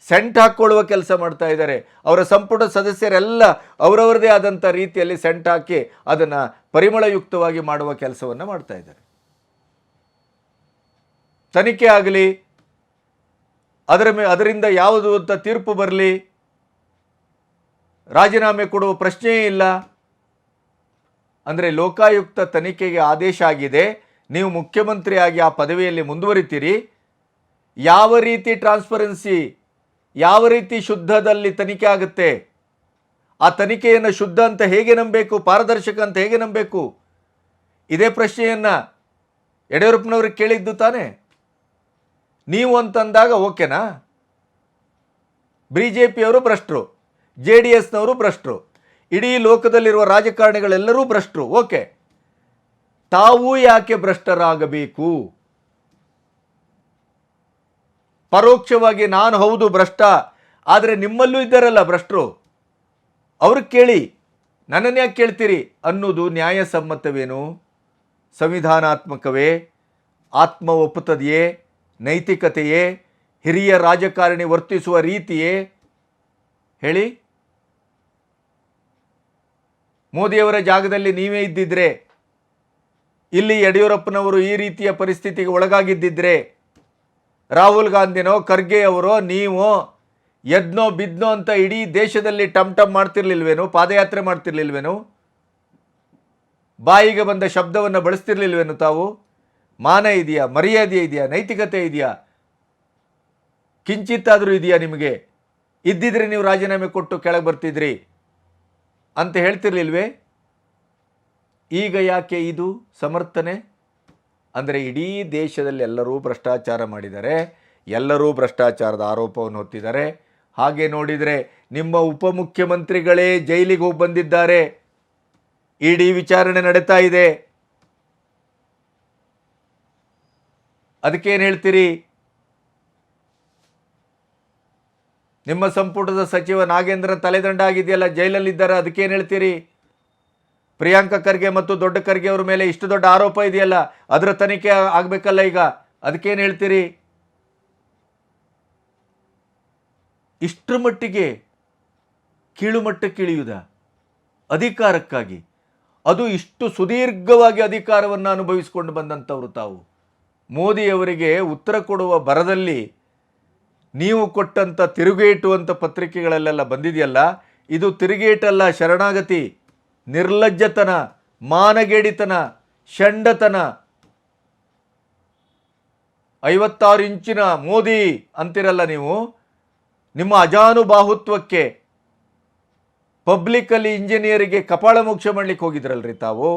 ಸೆಂಟ್ ಹಾಕ್ಕೊಳ್ಳುವ ಕೆಲಸ ಮಾಡ್ತಾ ಇದ್ದಾರೆ. ಅವರ ಸಂಪುಟ ಸದಸ್ಯರೆಲ್ಲ ಅವರವರದೇ ಆದಂಥ ರೀತಿಯಲ್ಲಿ ಸೆಂಟ್ ಹಾಕಿ ಅದನ್ನು ಪರಿಮಳಯುಕ್ತವಾಗಿ ಮಾಡುವ ಕೆಲಸವನ್ನು ಮಾಡ್ತಾ ಇದ್ದಾರೆ. ತನಿಖೆ ಆಗಲಿ, ಅದರಿಂದ ಯಾವುದು ಅಂತ ತೀರ್ಪು ಬರಲಿ, ರಾಜೀನಾಮೆ ಕೊಡುವ ಪ್ರಶ್ನೆಯೇ ಇಲ್ಲ. ಅಂದರೆ ಲೋಕಾಯುಕ್ತ ತನಿಖೆಗೆ ಆದೇಶ ಆಗಿದೆ, ನೀವು ಮುಖ್ಯಮಂತ್ರಿಯಾಗಿ ಆ ಪದವಿಯಲ್ಲಿ ಮುಂದುವರಿತೀರಿ. ಯಾವ ರೀತಿ ಟ್ರಾನ್ಸ್ಪರೆನ್ಸಿ, ಯಾವ ರೀತಿ ಶುದ್ಧದಲ್ಲಿ ತನಿಖೆ ಆಗುತ್ತೆ? ಆ ತನಿಖೆಯನ್ನು ಶುದ್ಧ ಅಂತ ಹೇಗೆ ನಂಬಬೇಕು, ಪಾರದರ್ಶಕ ಅಂತ ಹೇಗೆ ನಂಬಬೇಕು? ಇದೇ ಪ್ರಶ್ನೆಯನ್ನು ಯಡಿಯೂರಪ್ಪನವ್ರಿಗೆ ಕೇಳಿದ್ದು ತಾನೇ. ನೀವು ಅಂತಂದಾಗ ಓಕೆನಾ? BJPಯವರು ಭ್ರಷ್ಟರು, JDSನವರು ಭ್ರಷ್ಟರು, ಇಡೀ ಲೋಕದಲ್ಲಿರುವ ರಾಜಕಾರಣಿಗಳೆಲ್ಲರೂ ಭ್ರಷ್ಟರು, ಓಕೆ. ತಾವು ಯಾಕೆ ಭ್ರಷ್ಟರಾಗಬೇಕು? ಪರೋಕ್ಷವಾಗಿ ನಾನು ಹೌದು ಭ್ರಷ್ಟ, ಆದರೆ ನಿಮ್ಮಲ್ಲೂ ಇದ್ದಾರಲ್ಲ ಭ್ರಷ್ಟರು, ಅವ್ರಿಗೆ ಕೇಳಿ, ನನ್ನನ್ನು ಯಾಕೆ ಕೇಳ್ತೀರಿ ಅನ್ನೋದು ನ್ಯಾಯಸಮ್ಮತವೇನು? ಸಂವಿಧಾನಾತ್ಮಕವೇ? ಆತ್ಮ ಒಪ್ಪುತ್ತದೆಯೇ? ನೈತಿಕತೆಯೇ? ಹಿರಿಯ ರಾಜಕಾರಣಿ ವರ್ತಿಸುವ ರೀತಿಯೇ? ಹೇಳಿ. ಮೋದಿಯವರ ಜಾಗದಲ್ಲಿ ನೀವೇ ಇದ್ದಿದ್ರೆ, ಇಲ್ಲಿ ಯಡಿಯೂರಪ್ಪನವರು ಈ ರೀತಿಯ ಪರಿಸ್ಥಿತಿಗೆ ಒಳಗಾಗಿದ್ದಿದ್ರೆ, ರಾಹುಲ್ ಗಾಂಧಿನೋ ಖರ್ಗೆ ಅವರೋ ನೀವು ಎದ್ನೋ ಬಿದ್ನೋ ಅಂತ ಇಡೀ ದೇಶದಲ್ಲಿ ಟಮ್ ಟಮ್ ಮಾಡ್ತಿರ್ಲಿಲ್ವೇನು? ಪಾದಯಾತ್ರೆ ಮಾಡ್ತಿರ್ಲಿಲ್ವೇನು? ಬಾಯಿಗೆ ಬಂದ ಶಬ್ದವನ್ನು ಬಳಸ್ತಿರ್ಲಿಲ್ವೇನು? ತಾವು ಮಾನ ಇದೆಯಾ? ಮರ್ಯಾದೆ ಇದೆಯಾ? ನೈತಿಕತೆ ಇದೆಯಾ? ಕಿಂಚಿತ್ತಾದರೂ ಇದೆಯಾ ನಿಮಗೆ? ಇದ್ದಿದ್ರೆ ನೀವು ರಾಜೀನಾಮೆ ಕೊಟ್ಟು ಕೆಳಗೆ ಬರ್ತಿದ್ರಿ ಅಂತ ಹೇಳ್ತಿರ್ಲಿಲ್ವೇ? ಈಗ ಯಾಕೆ ಇದು ಸಮರ್ಥನೆ? ಅಂದರೆ ಇಡೀ ದೇಶದಲ್ಲಿ ಎಲ್ಲರೂ ಭ್ರಷ್ಟಾಚಾರ ಮಾಡಿದ್ದಾರೆ, ಎಲ್ಲರೂ ಭ್ರಷ್ಟಾಚಾರದ ಆರೋಪವನ್ನು ಹೊತ್ತಿದ್ದಾರೆ. ಹಾಗೆ ನೋಡಿದರೆ ನಿಮ್ಮ ಉಪಮುಖ್ಯಮಂತ್ರಿಗಳೇ ಜೈಲಿಗೆ ಹೋಗಿ ಬಂದಿದ್ದಾರೆ, ಇಡಿ ವಿಚಾರಣೆ ನಡೀತಾ ಇದೆ. ಅದಕ್ಕೇನು ಹೇಳ್ತೀರಿ? ನಿಮ್ಮ ಸಂಪುಟದ ಸಚಿವ ನಾಗೇಂದ್ರ ತಲೆದಂಡ ಆಗಿದೆಯಲ್ಲ, ಜೈಲಲ್ಲಿದ್ದಾರೆ, ಅದಕ್ಕೇನು ಹೇಳ್ತೀರಿ? ಪ್ರಿಯಾಂಕಾ ಖರ್ಗೆ ಮತ್ತು ದೊಡ್ಡ ಖರ್ಗೆ ಅವ್ರ ಮೇಲೆ ಇಷ್ಟು ದೊಡ್ಡ ಆರೋಪ ಇದೆಯಲ್ಲ, ಅದರ ತನಿಖೆ ಆಗಬೇಕಲ್ಲ ಈಗ, ಅದಕ್ಕೇನು ಹೇಳ್ತೀರಿ? ಇಷ್ಟರ ಮಟ್ಟಿಗೆ ಕೀಳುಮಟ್ಟಕ್ಕೆ ಇಳಿಯುವುದ ಅಧಿಕಾರಕ್ಕಾಗಿ? ಅದು ಇಷ್ಟು ಸುದೀರ್ಘವಾಗಿ ಅಧಿಕಾರವನ್ನು ಅನುಭವಿಸಿಕೊಂಡು ಬಂದಂಥವ್ರು ತಾವು. ಮೋದಿಯವರಿಗೆ ಉತ್ತರ ಕೊಡುವ ಬರದಲ್ಲಿ ನೀವು ಕೊಟ್ಟಂಥ ತಿರುಗೇಟು ಅಂತ ಪತ್ರಿಕೆಗಳಲ್ಲೆಲ್ಲ ಬಂದಿದೆಯಲ್ಲ, ಇದು ತಿರುಗೇಟಲ್ಲ, ಶರಣಾಗತಿ, ನಿರ್ಲಜ್ಜತನ, ಮಾನಗೇಡಿತನ, ಷಂಡತನ. 56 ಇಂಚಿನ ಮೋದಿ ಅಂತಿರಲ್ಲ ನೀವು, ನಿಮ್ಮ ಅಜಾನುಬಾಹುತ್ವಕ್ಕೆ ಪಬ್ಲಿಕಲ್ಲಿ ಇಂಜಿನಿಯರಿಗೆ ಕಪಾಳ ಮೋಕ್ಷ ಮಾಡಲಿಕ್ಕೆ ಹೋಗಿದ್ರಲ್ರಿ ತಾವು.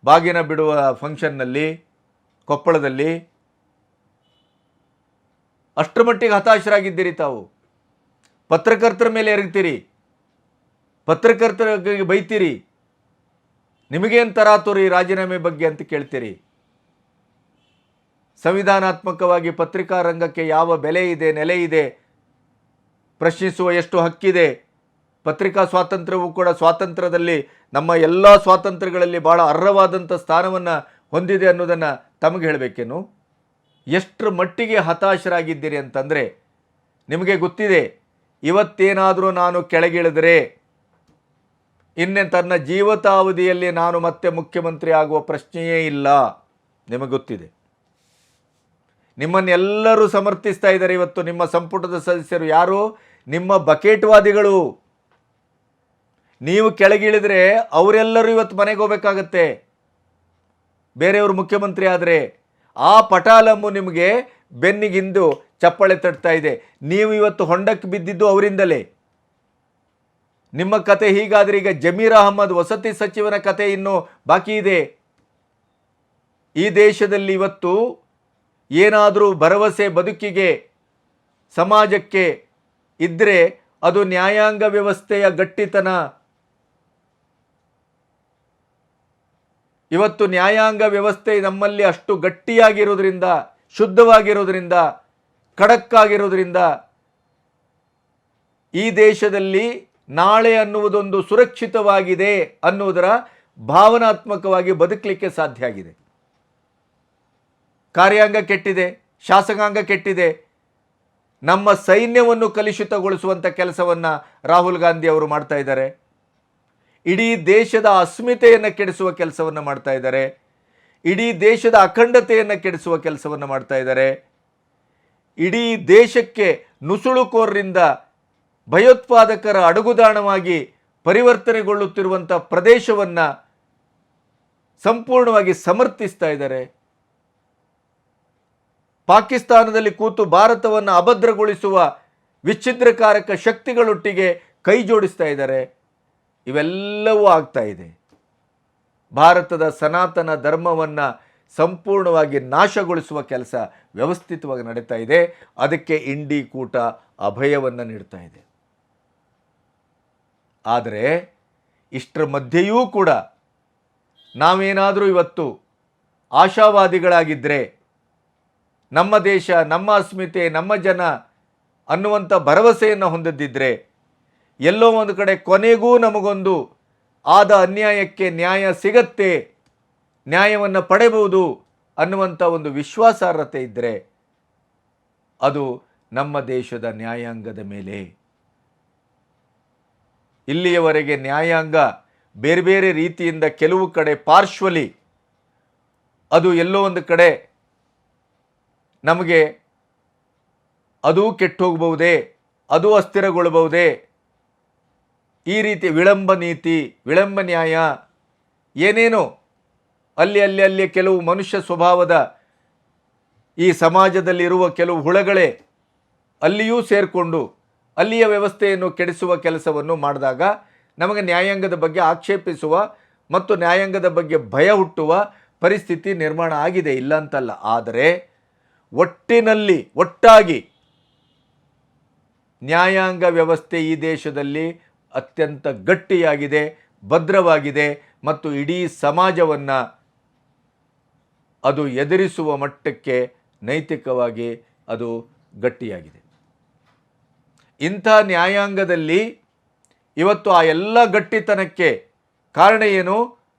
ಬಾಗಿನ ಬಿಡುವ ಫಂಕ್ಷನ್ನಲ್ಲಿ ಕೊಪ್ಪಳದಲ್ಲಿ ಅಷ್ಟರ ಮಟ್ಟಿಗೆ ಹತಾಶರಾಗಿದ್ದೀರಿ ತಾವು. ಪತ್ರಕರ್ತರ ಮೇಲೆ ಎರಗ್ತೀರಿ, ಪತ್ರಕರ್ತರಿಗೆ ಬೈತೀರಿ, ನಿಮಗೇನು ತರಾತುರಿ ರಾಜೀನಾಮೆ ಬಗ್ಗೆ ಅಂತ ಕೇಳ್ತೀರಿ. ಸಂವಿಧಾನಾತ್ಮಕವಾಗಿ ಪತ್ರಿಕಾ ರಂಗಕ್ಕೆ ಯಾವ ಬೆಲೆ ಇದೆ, ನೆಲೆ ಇದೆ, ಪ್ರಶ್ನಿಸುವ ಎಷ್ಟು ಹಕ್ಕಿದೆ, ಪತ್ರಿಕಾ ಸ್ವಾತಂತ್ರ್ಯವೂ ಕೂಡ ಸ್ವಾತಂತ್ರ್ಯದಲ್ಲಿ ನಮ್ಮ ಎಲ್ಲ ಸ್ವಾತಂತ್ರ್ಯಗಳಲ್ಲಿ ಭಾಳ ಅರ್ಹವಾದಂಥ ಸ್ಥಾನವನ್ನು ಹೊಂದಿದೆ ಅನ್ನೋದನ್ನು ತಮಗೆ ಹೇಳಬೇಕೇನು? ಎಷ್ಟರ ಮಟ್ಟಿಗೆ ಹತಾಶರಾಗಿದ್ದೀರಿ ಅಂತಂದರೆ ನಿಮಗೆ ಗೊತ್ತಿದೆ, ಇವತ್ತೇನಾದರೂ ನಾನು ಕೆಳಗಿಳಿದರೆ ಇನ್ನೇ ತನ್ನ ಜೀವಿತಾವಧಿಯಲ್ಲಿ ನಾನು ಮತ್ತೆ ಮುಖ್ಯಮಂತ್ರಿ ಆಗುವ ಪ್ರಶ್ನೆಯೇ ಇಲ್ಲ. ನಿಮಗೆ ಗೊತ್ತಿದೆ. ನಿಮ್ಮನ್ನೆಲ್ಲರೂ ಸಮರ್ಥಿಸ್ತಾ ಇದ್ದಾರೆ. ಇವತ್ತು ನಿಮ್ಮ ಸಂಪುಟದ ಸದಸ್ಯರು ಯಾರು? ನಿಮ್ಮ ಬಕೆಟ್ವಾದಿಗಳು. ನೀವು ಕೆಳಗಿಳಿದ್ರೆ ಅವರೆಲ್ಲರೂ ಇವತ್ತು ಮನೆಗೆ ಹೋಗಬೇಕಾಗತ್ತೆ, ಬೇರೆಯವರು ಮುಖ್ಯಮಂತ್ರಿ ಆದರೆ. ಆ ಪಟಾಲಮ್ಮು ನಿಮಗೆ ಬೆನ್ನಿಗಿಂದು ಚಪ್ಪಳೆ ತಟ್ತಾ ಇದೆ. ನೀವು ಇವತ್ತು ಹೊಂಡಕ್ಕೆ ಬಿದ್ದಿದ್ದು ಅವರಿಂದಲೇ. ನಿಮ್ಮ ಕತೆ ಹೀಗಾದರೆ ಈಗ ಜಮೀರ್ ಅಹಮ್ಮದ್ ವಸತಿ ಸಚಿವನ ಕತೆ ಇನ್ನೂ ಬಾಕಿ ಇದೆ. ಈ ದೇಶದಲ್ಲಿ ಇವತ್ತು ಏನಾದರೂ ಭರವಸೆ ಬದುಕಿಗೆ, ಸಮಾಜಕ್ಕೆ ಇದ್ದರೆ ಅದು ನ್ಯಾಯಾಂಗ ವ್ಯವಸ್ಥೆಯ ಗಟ್ಟಿತನ. ಇವತ್ತು ನ್ಯಾಯಾಂಗ ವ್ಯವಸ್ಥೆ ನಮ್ಮಲ್ಲಿ ಅಷ್ಟು ಗಟ್ಟಿಯಾಗಿರೋದ್ರಿಂದ, ಶುದ್ಧವಾಗಿರೋದ್ರಿಂದ, ಖಡಕ್ಕಾಗಿರೋದ್ರಿಂದ ಈ ದೇಶದಲ್ಲಿ ನಾಳೆ ಅನ್ನುವುದೊಂದು ಸುರಕ್ಷಿತವಾಗಿದೆ ಅನ್ನುವುದರ ಭಾವನಾತ್ಮಕವಾಗಿ ಬದುಕಲಿಕ್ಕೆ ಸಾಧ್ಯ ಆಗಿದೆ. ಕಾರ್ಯಾಂಗ ಕೆಟ್ಟಿದೆ, ಶಾಸಕಾಂಗ ಕೆಟ್ಟಿದೆ. ನಮ್ಮ ಸೈನ್ಯವನ್ನು ಕಲುಷಿತಗೊಳಿಸುವಂಥ ಕೆಲಸವನ್ನು ರಾಹುಲ್ ಗಾಂಧಿ ಅವರು ಮಾಡ್ತಾ ಇದ್ದಾರೆ. ಇಡೀ ದೇಶದ ಅಸ್ಮಿತೆಯನ್ನು ಕೆಡಿಸುವ ಕೆಲಸವನ್ನು ಮಾಡ್ತಾ ಇದ್ದಾರೆ. ಇಡೀ ದೇಶದ ಅಖಂಡತೆಯನ್ನು ಕೆಡಿಸುವ ಕೆಲಸವನ್ನು ಮಾಡ್ತಾ ಇದ್ದಾರೆ. ಇಡೀ ದೇಶಕ್ಕೆ ನುಸುಳುಕೋರರಿಂದ, ಭಯೋತ್ಪಾದಕರ ಅಡಗುದಾಣವಾಗಿ ಪರಿವರ್ತನೆಗೊಳ್ಳುತ್ತಿರುವಂಥ ಪ್ರದೇಶವನ್ನು ಸಂಪೂರ್ಣವಾಗಿ ಸಮರ್ಥಿಸ್ತಾ ಇದ್ದಾರೆ. ಪಾಕಿಸ್ತಾನದಲ್ಲಿ ಕೂತು ಭಾರತವನ್ನು ಅಭದ್ರಗೊಳಿಸುವ ವಿಚ್ಛಿದ್ರಕಾರಕ ಶಕ್ತಿಗಳೊಟ್ಟಿಗೆ ಕೈ ಜೋಡಿಸ್ತಾ ಇದ್ದಾರೆ. ಇವೆಲ್ಲವೂ ಆಗ್ತಾ ಇದೆ. ಭಾರತದ ಸನಾತನ ಧರ್ಮವನ್ನು ಸಂಪೂರ್ಣವಾಗಿ ನಾಶಗೊಳಿಸುವ ಕೆಲಸ ವ್ಯವಸ್ಥಿತವಾಗಿ ನಡೀತಾ ಇದೆ. ಅದಕ್ಕೆ ಇಂಡಿ ಕೂಟ ಅಭಯವನ್ನು ನೀಡ್ತಾ ಇದೆ. ಆದರೆ ಇಷ್ಟರ ಮಧ್ಯೆಯೂ ಕೂಡ ನಾವೇನಾದರೂ ಇವತ್ತು ಆಶಾವಾದಿಗಳಾಗಿದ್ದರೆ, ನಮ್ಮ ದೇಶ, ನಮ್ಮ ಅಸ್ಮಿತೆ, ನಮ್ಮ ಜನ ಅನ್ನುವಂಥ ಭರವಸೆಯನ್ನು ಹೊಂದಿದ್ದರೆ, ಎಲ್ಲೋ ಒಂದು ಕಡೆ ಕೊನೆಗೂ ನಮಗೊಂದು ಆದ ಅನ್ಯಾಯಕ್ಕೆ ನ್ಯಾಯ ಸಿಗತ್ತೆ, ನ್ಯಾಯವನ್ನು ಪಡೆಯಬಹುದು ಅನ್ನುವಂಥ ಒಂದು ವಿಶ್ವಾಸಾರ್ಹತೆ ಇದ್ದರೆ ಅದು ನಮ್ಮ ದೇಶದ ನ್ಯಾಯಾಂಗದ ಮೇಲೆ. ಇಲ್ಲಿಯವರೆಗೆ ನ್ಯಾಯಾಂಗ ಬೇರೆ ಬೇರೆ ರೀತಿಯಿಂದ ಕೆಲವು ಕಡೆ ಪಾರ್ಶ್ವಲಿ ಅದು ಎಲ್ಲೋ ಒಂದು ಕಡೆ ನಮಗೆ ಅದು ಕೆಟ್ಟೋಗಬಹುದೇ, ಅದು ಅಸ್ಥಿರಗೊಳ್ಳಬಹುದೇ, ಈ ರೀತಿ ವಿಳಂಬ ನೀತಿ, ವಿಳಂಬ ನ್ಯಾಯ, ಏನೇನೋ ಅಲ್ಲಿ ಕೆಲವು ಮನುಷ್ಯ ಸ್ವಭಾವದ ಈ ಸಮಾಜದಲ್ಲಿರುವ ಕೆಲವು ಹುಳಗಳೇ ಅಲ್ಲಿಯೂ ಸೇರಿಕೊಂಡು ಅಲ್ಲಿಯ ವ್ಯವಸ್ಥೆಯನ್ನು ಕೆಡಿಸುವ ಕೆಲಸವನ್ನು ಮಾಡಿದಾಗ ನಮಗೆ ನ್ಯಾಯಾಂಗದ ಬಗ್ಗೆ ಆಕ್ಷೇಪಿಸುವ ಮತ್ತು ನ್ಯಾಯಾಂಗದ ಬಗ್ಗೆ ಭಯ ಹುಟ್ಟುವ ಪರಿಸ್ಥಿತಿ ನಿರ್ಮಾಣ ಆಗಿದೆ, ಇಲ್ಲ ಅಂತಲ್ಲ. ಆದರೆ ಒಟ್ಟಾಗಿ ನ್ಯಾಯಾಂಗ ವ್ಯವಸ್ಥೆ ಈ ದೇಶದಲ್ಲಿ ಅತ್ಯಂತ ಗಟ್ಟಿಯಾಗಿದೆ, ಭದ್ರವಾಗಿದೆ ಮತ್ತು ಇಡೀ ಸಮಾಜವನ್ನು ಅದು ಎದುರಿಸುವ ಮಟ್ಟಕ್ಕೆ ನೈತಿಕವಾಗಿ ಅದು ಗಟ್ಟಿಯಾಗಿದೆ. ಇಂಥ ನ್ಯಾಯಾಂಗದಲ್ಲಿ ಇವತ್ತು ಆ ಎಲ್ಲ ಗಟ್ಟಿತನಕ್ಕೆ ಕಾರಣ ಏನು?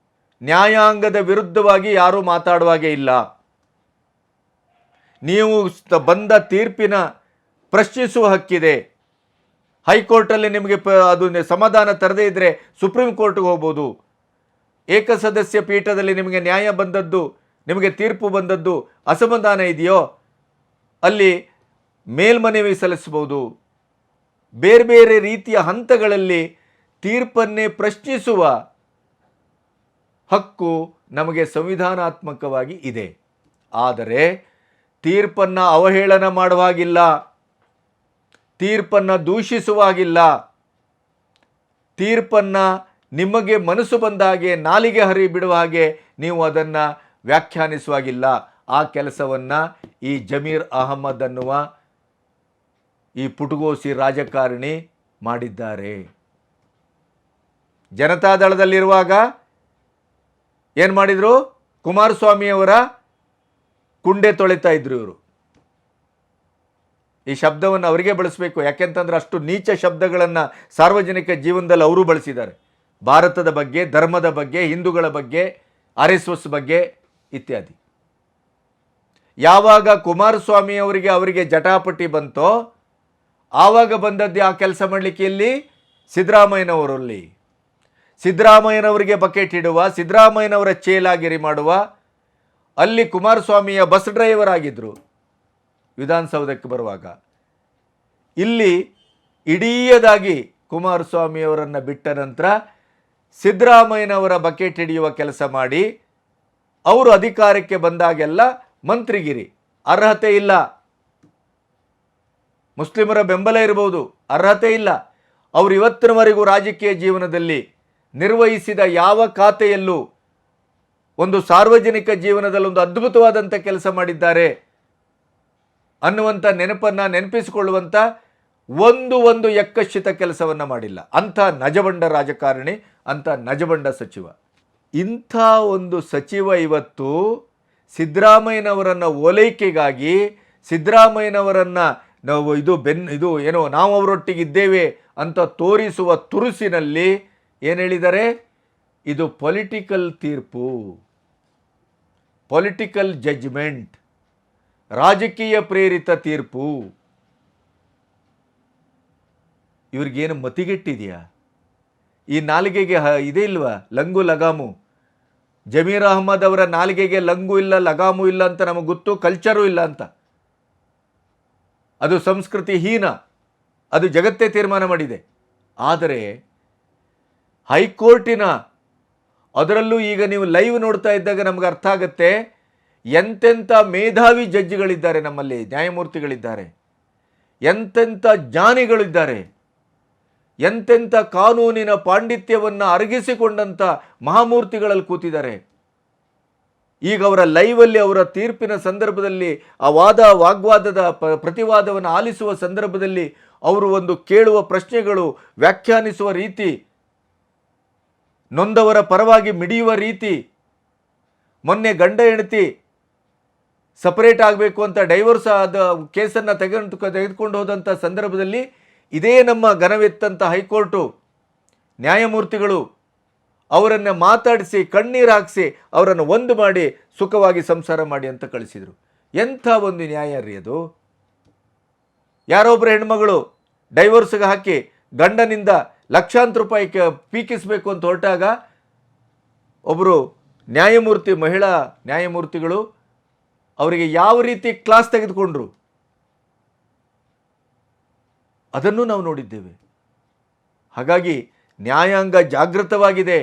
ನ್ಯಾಯಾಂಗದ ವಿರುದ್ಧವಾಗಿ ಯಾರೂ ಮಾತಾಡುವಾಗೇ ಇಲ್ಲ. ನೀವು ಬಂದ ತೀರ್ಪಿನ ಪ್ರಶ್ನಿಸುವ ಹಕ್ಕಿದೆ. ಹೈಕೋರ್ಟಲ್ಲಿ ನಿಮಗೆ ಅದು ಸಮಾಧಾನ ತರದೇ ಇದ್ದರೆ ಸುಪ್ರೀಂ ಕೋರ್ಟ್ಗೆ ಹೋಗ್ಬೋದು. ಏಕಸದಸ್ಯ ಪೀಠದಲ್ಲಿ ನಿಮಗೆ ನ್ಯಾಯ ಬಂದದ್ದು, ನಿಮಗೆ ತೀರ್ಪು ಬಂದದ್ದು ಅಸಮಾಧಾನ ಇದೆಯೋ ಅಲ್ಲಿ ಮೇಲ್ಮನವಿ ಸಲ್ಲಿಸಬಹುದು. ಬೇರೆ ಬೇರೆ ರೀತಿಯ ಹಂತಗಳಲ್ಲಿ ತೀರ್ಪನ್ನೇ ಪ್ರಶ್ನಿಸುವ ಹಕ್ಕು ನಮಗೆ ಸಂವಿಧಾನಾತ್ಮಕವಾಗಿ ಇದೆ. ಆದರೆ ತೀರ್ಪನ್ನು ಅವಹೇಳನ ಮಾಡುವ ಹಾಗಿಲ್ಲ, ತೀರ್ಪನ್ನು ದೂಷಿಸುವ ಹಾಗಿಲ್ಲ, ತೀರ್ಪನ್ನು ನಿಮಗೆ ಮನಸ್ಸು ಬಂದ ಹಾಗೆ ನಾಲಿಗೆ ಹರಿ ಬಿಡುವ ಹಾಗೆ ನೀವು ಅದನ್ನು ವ್ಯಾಖ್ಯಾನಿಸುವಾಗಿಲ್ಲ. ಆ ಕೆಲಸವನ್ನು ಈ ಜಮೀರ್ ಅಹಮದ್ ಅನ್ನುವ ಈ ಪುಟಗೋಸಿ ರಾಜಕಾರಣಿ ಮಾಡಿದ್ದಾರೆ. ಜನತಾದಳದಲ್ಲಿರುವಾಗ ಏನು ಮಾಡಿದರು? ಕುಮಾರಸ್ವಾಮಿಯವರ ಕುಂಡೆ ತೊಳಿತಾ ಇದ್ರು ಇವರು. ಈ ಶಬ್ದವನ್ನು ಅವರಿಗೆ ಬಳಸಬೇಕು, ಯಾಕೆಂತಂದ್ರೆ ಅಷ್ಟು ನೀಚ ಶಬ್ದಗಳನ್ನು ಸಾರ್ವಜನಿಕ ಜೀವನದಲ್ಲಿ ಅವರು ಬಳಸಿದ್ದಾರೆ. ಭಾರತದ ಬಗ್ಗೆ, ಧರ್ಮದ ಬಗ್ಗೆ, ಹಿಂದೂಗಳ ಬಗ್ಗೆ, RSS ಬಗ್ಗೆ ಇತ್ಯಾದಿ. ಯಾವಾಗ ಕುಮಾರಸ್ವಾಮಿ ಅವರಿಗೆ ಜಟಾಪಟಿ ಬಂತೋ ಆವಾಗ ಬಂದದ್ದು ಆ ಕೆಲಸ ಮಾಡಲಿಕ್ಕೆ ಇಲ್ಲಿ ಸಿದ್ದರಾಮಯ್ಯನವರಲ್ಲಿ. ಸಿದ್ದರಾಮಯ್ಯನವರಿಗೆ ಬಕೆಟ್ ಇಡುವ, ಸಿದ್ದರಾಮಯ್ಯನವರ ಚೇಲಾಗಿರಿ ಮಾಡುವ, ಅಲ್ಲಿ ಕುಮಾರಸ್ವಾಮಿಯ ಬಸ್ ಡ್ರೈವರ್ ಆಗಿದ್ದರು ವಿಧಾನಸೌಧಕ್ಕೆ ಬರುವಾಗ. ಇಲ್ಲಿ ಇಡೀಯದಾಗಿ ಕುಮಾರಸ್ವಾಮಿಯವರನ್ನು ಬಿಟ್ಟ ನಂತರ ಸಿದ್ದರಾಮಯ್ಯನವರ ಬಕೆಟ್ ಹಿಡಿಯುವ ಕೆಲಸ ಮಾಡಿ ಅವರು ಅಧಿಕಾರಕ್ಕೆ ಬಂದಾಗೆಲ್ಲ ಮಂತ್ರಿಗಿರಿ, ಅರ್ಹತೆ ಇಲ್ಲ. ಮುಸ್ಲಿಮರ ಬೆಂಬಲ ಇರಬಹುದು, ಅರ್ಹತೆ ಇಲ್ಲ. ಅವರು ಇವತ್ತಿನವರೆಗೂ ರಾಜಕೀಯ ಜೀವನದಲ್ಲಿ ನಿರ್ವಹಿಸಿದ ಯಾವ ಖಾತೆಯಲ್ಲೂ ಒಂದು ಸಾರ್ವಜನಿಕ ಜೀವನದಲ್ಲಿ ಒಂದು ಅದ್ಭುತವಾದಂಥ ಕೆಲಸ ಮಾಡಿದ್ದಾರೆ ಅನ್ನುವಂಥ ನೆನಪಿಸಿಕೊಳ್ಳುವಂಥ ಒಂದು ಯಕ್ಕಶ್ಚಿತ ಕೆಲಸವನ್ನು ಮಾಡಿಲ್ಲ. ಅಂಥ ನಜಬಂಡ ರಾಜಕಾರಣಿ, ಅಂಥ ನಜಬಂಡ ಸಚಿವ. ಇಂಥ ಒಂದು ಸಚಿವ ಇವತ್ತು ಸಿದ್ದರಾಮಯ್ಯನವರನ್ನು ಓಲೈಕೆಗಾಗಿ, ಸಿದ್ದರಾಮಯ್ಯನವರನ್ನು ನಾವು ಅವರೊಟ್ಟಿಗಿದ್ದೇವೆ ಅಂತ ತೋರಿಸುವ ತುರುಸಿನಲ್ಲಿ ಏನು ಹೇಳಿದ್ದಾರೆ? ಇದು ಪೊಲಿಟಿಕಲ್ ತೀರ್ಪು, ಪೊಲಿಟಿಕಲ್ ಜಡ್ಜ್ಮೆಂಟ್, ರಾಜಕೀಯ ಪ್ರೇರಿತ ತೀರ್ಪು. ಇವ್ರಿಗೇನು ಮತಿಗೆಟ್ಟಿದೆಯಾ? ಈ ನಾಲಿಗೆಗೆ ಇದೇ ಇಲ್ವಾ ಲಂಗು ಲಗಾಮು? ಜಮೀರ್ ಅಹಮದ್ ಅವರ ನಾಲಿಗೆಗೆ ಲಂಗು ಇಲ್ಲ, ಲಗಾಮು ಇಲ್ಲ ಅಂತ ನಮಗೆ ಗೊತ್ತು, ಕಲ್ಚರು ಇಲ್ಲ ಅಂತ. ಅದು ಸಂಸ್ಕೃತಿ ಹೀನ, ಅದು ಜಗತ್ತೇ ತೀರ್ಮಾನ ಮಾಡಿದೆ. ಆದರೆ ಹೈಕೋರ್ಟಿನ, ಅದರಲ್ಲೂ ಈಗ ನೀವು ಲೈವ್ ನೋಡ್ತಾ ಇದ್ದಾಗ ನಮ್ಗೆ ಅರ್ಥ ಆಗುತ್ತೆ ಎಂತೆಂಥ ಮೇಧಾವಿ ಜಡ್ಜ್ಗಳಿದ್ದಾರೆ ನಮ್ಮಲ್ಲಿ, ನ್ಯಾಯಮೂರ್ತಿಗಳಿದ್ದಾರೆ, ಎಂತೆಂಥ ಜ್ಞಾನಿಗಳಿದ್ದಾರೆ. ಎಂತೆಂಥ ಕಾನೂನಿನ ಪಾಂಡಿತ್ಯವನ್ನು ಅರಗಿಸಿಕೊಂಡಂಥ ಮಹಾಮೂರ್ತಿಗಳಲ್ಲಿ ಕೂತಿದ್ದಾರೆ. ಈಗ ಅವರ ಲೈವಲ್ಲಿ ಅವರ ತೀರ್ಪಿನ ಸಂದರ್ಭದಲ್ಲಿ ಆ ವಾಗ್ವಾದದ ಪ್ರತಿವಾದವನ್ನು ಆಲಿಸುವ ಸಂದರ್ಭದಲ್ಲಿ ಅವರು ಒಂದು ಕೇಳುವ ಪ್ರಶ್ನೆಗಳು, ವ್ಯಾಖ್ಯಾನಿಸುವ ರೀತಿ, ನೊಂದವರ ಪರವಾಗಿ ಮಿಡಿಯುವ ರೀತಿ, ಮೊನ್ನೆ ಗಂಡ ಹೆಂಡತಿ ಸಪರೇಟ್ ಆಗಬೇಕು ಅಂತ ಡೈವೋರ್ಸ್ ಆದ ಕೇಸನ್ನು ತೆಗೆದುಕೊಂಡು ಹೋದಂಥ ಸಂದರ್ಭದಲ್ಲಿ ಇದೇ ನಮ್ಮ ಘನವೆತ್ತಂಥ ಹೈಕೋರ್ಟು ನ್ಯಾಯಮೂರ್ತಿಗಳು ಅವರನ್ನು ಮಾತಾಡಿಸಿ ಕಣ್ಣೀರು ಹಾಕಿಸಿ ಅವರನ್ನು ಒಂದು ಮಾಡಿ ಸುಖವಾಗಿ ಸಂಸಾರ ಮಾಡಿ ಅಂತ ಕಳಿಸಿದರು. ಎಂಥ ಒಂದು ನ್ಯಾಯ ರೀ ಅದು. ಯಾರೊಬ್ಬರು ಹೆಣ್ಮಗಳು ಡೈವೋರ್ಸ್ಗೆ ಹಾಕಿ ಗಂಡನಿಂದ ಲಕ್ಷಾಂತರ ರೂಪಾಯಿ ಪೀಕಿಸಬೇಕು ಅಂತ ಹೊರಟಾಗ ಒಬ್ಬರು ನ್ಯಾಯಮೂರ್ತಿ, ಮಹಿಳಾ ನ್ಯಾಯಮೂರ್ತಿಗಳು ಅವರಿಗೆ ಯಾವ ರೀತಿ ಕ್ಲಾಸ್ ತೆಗೆದುಕೊಂಡ್ರು ಅದನ್ನು ನಾವು ನೋಡಿದ್ದೇವೆ. ಹಾಗಾಗಿ ನ್ಯಾಯಾಂಗ ಜಾಗೃತವಾಗಿದೆ,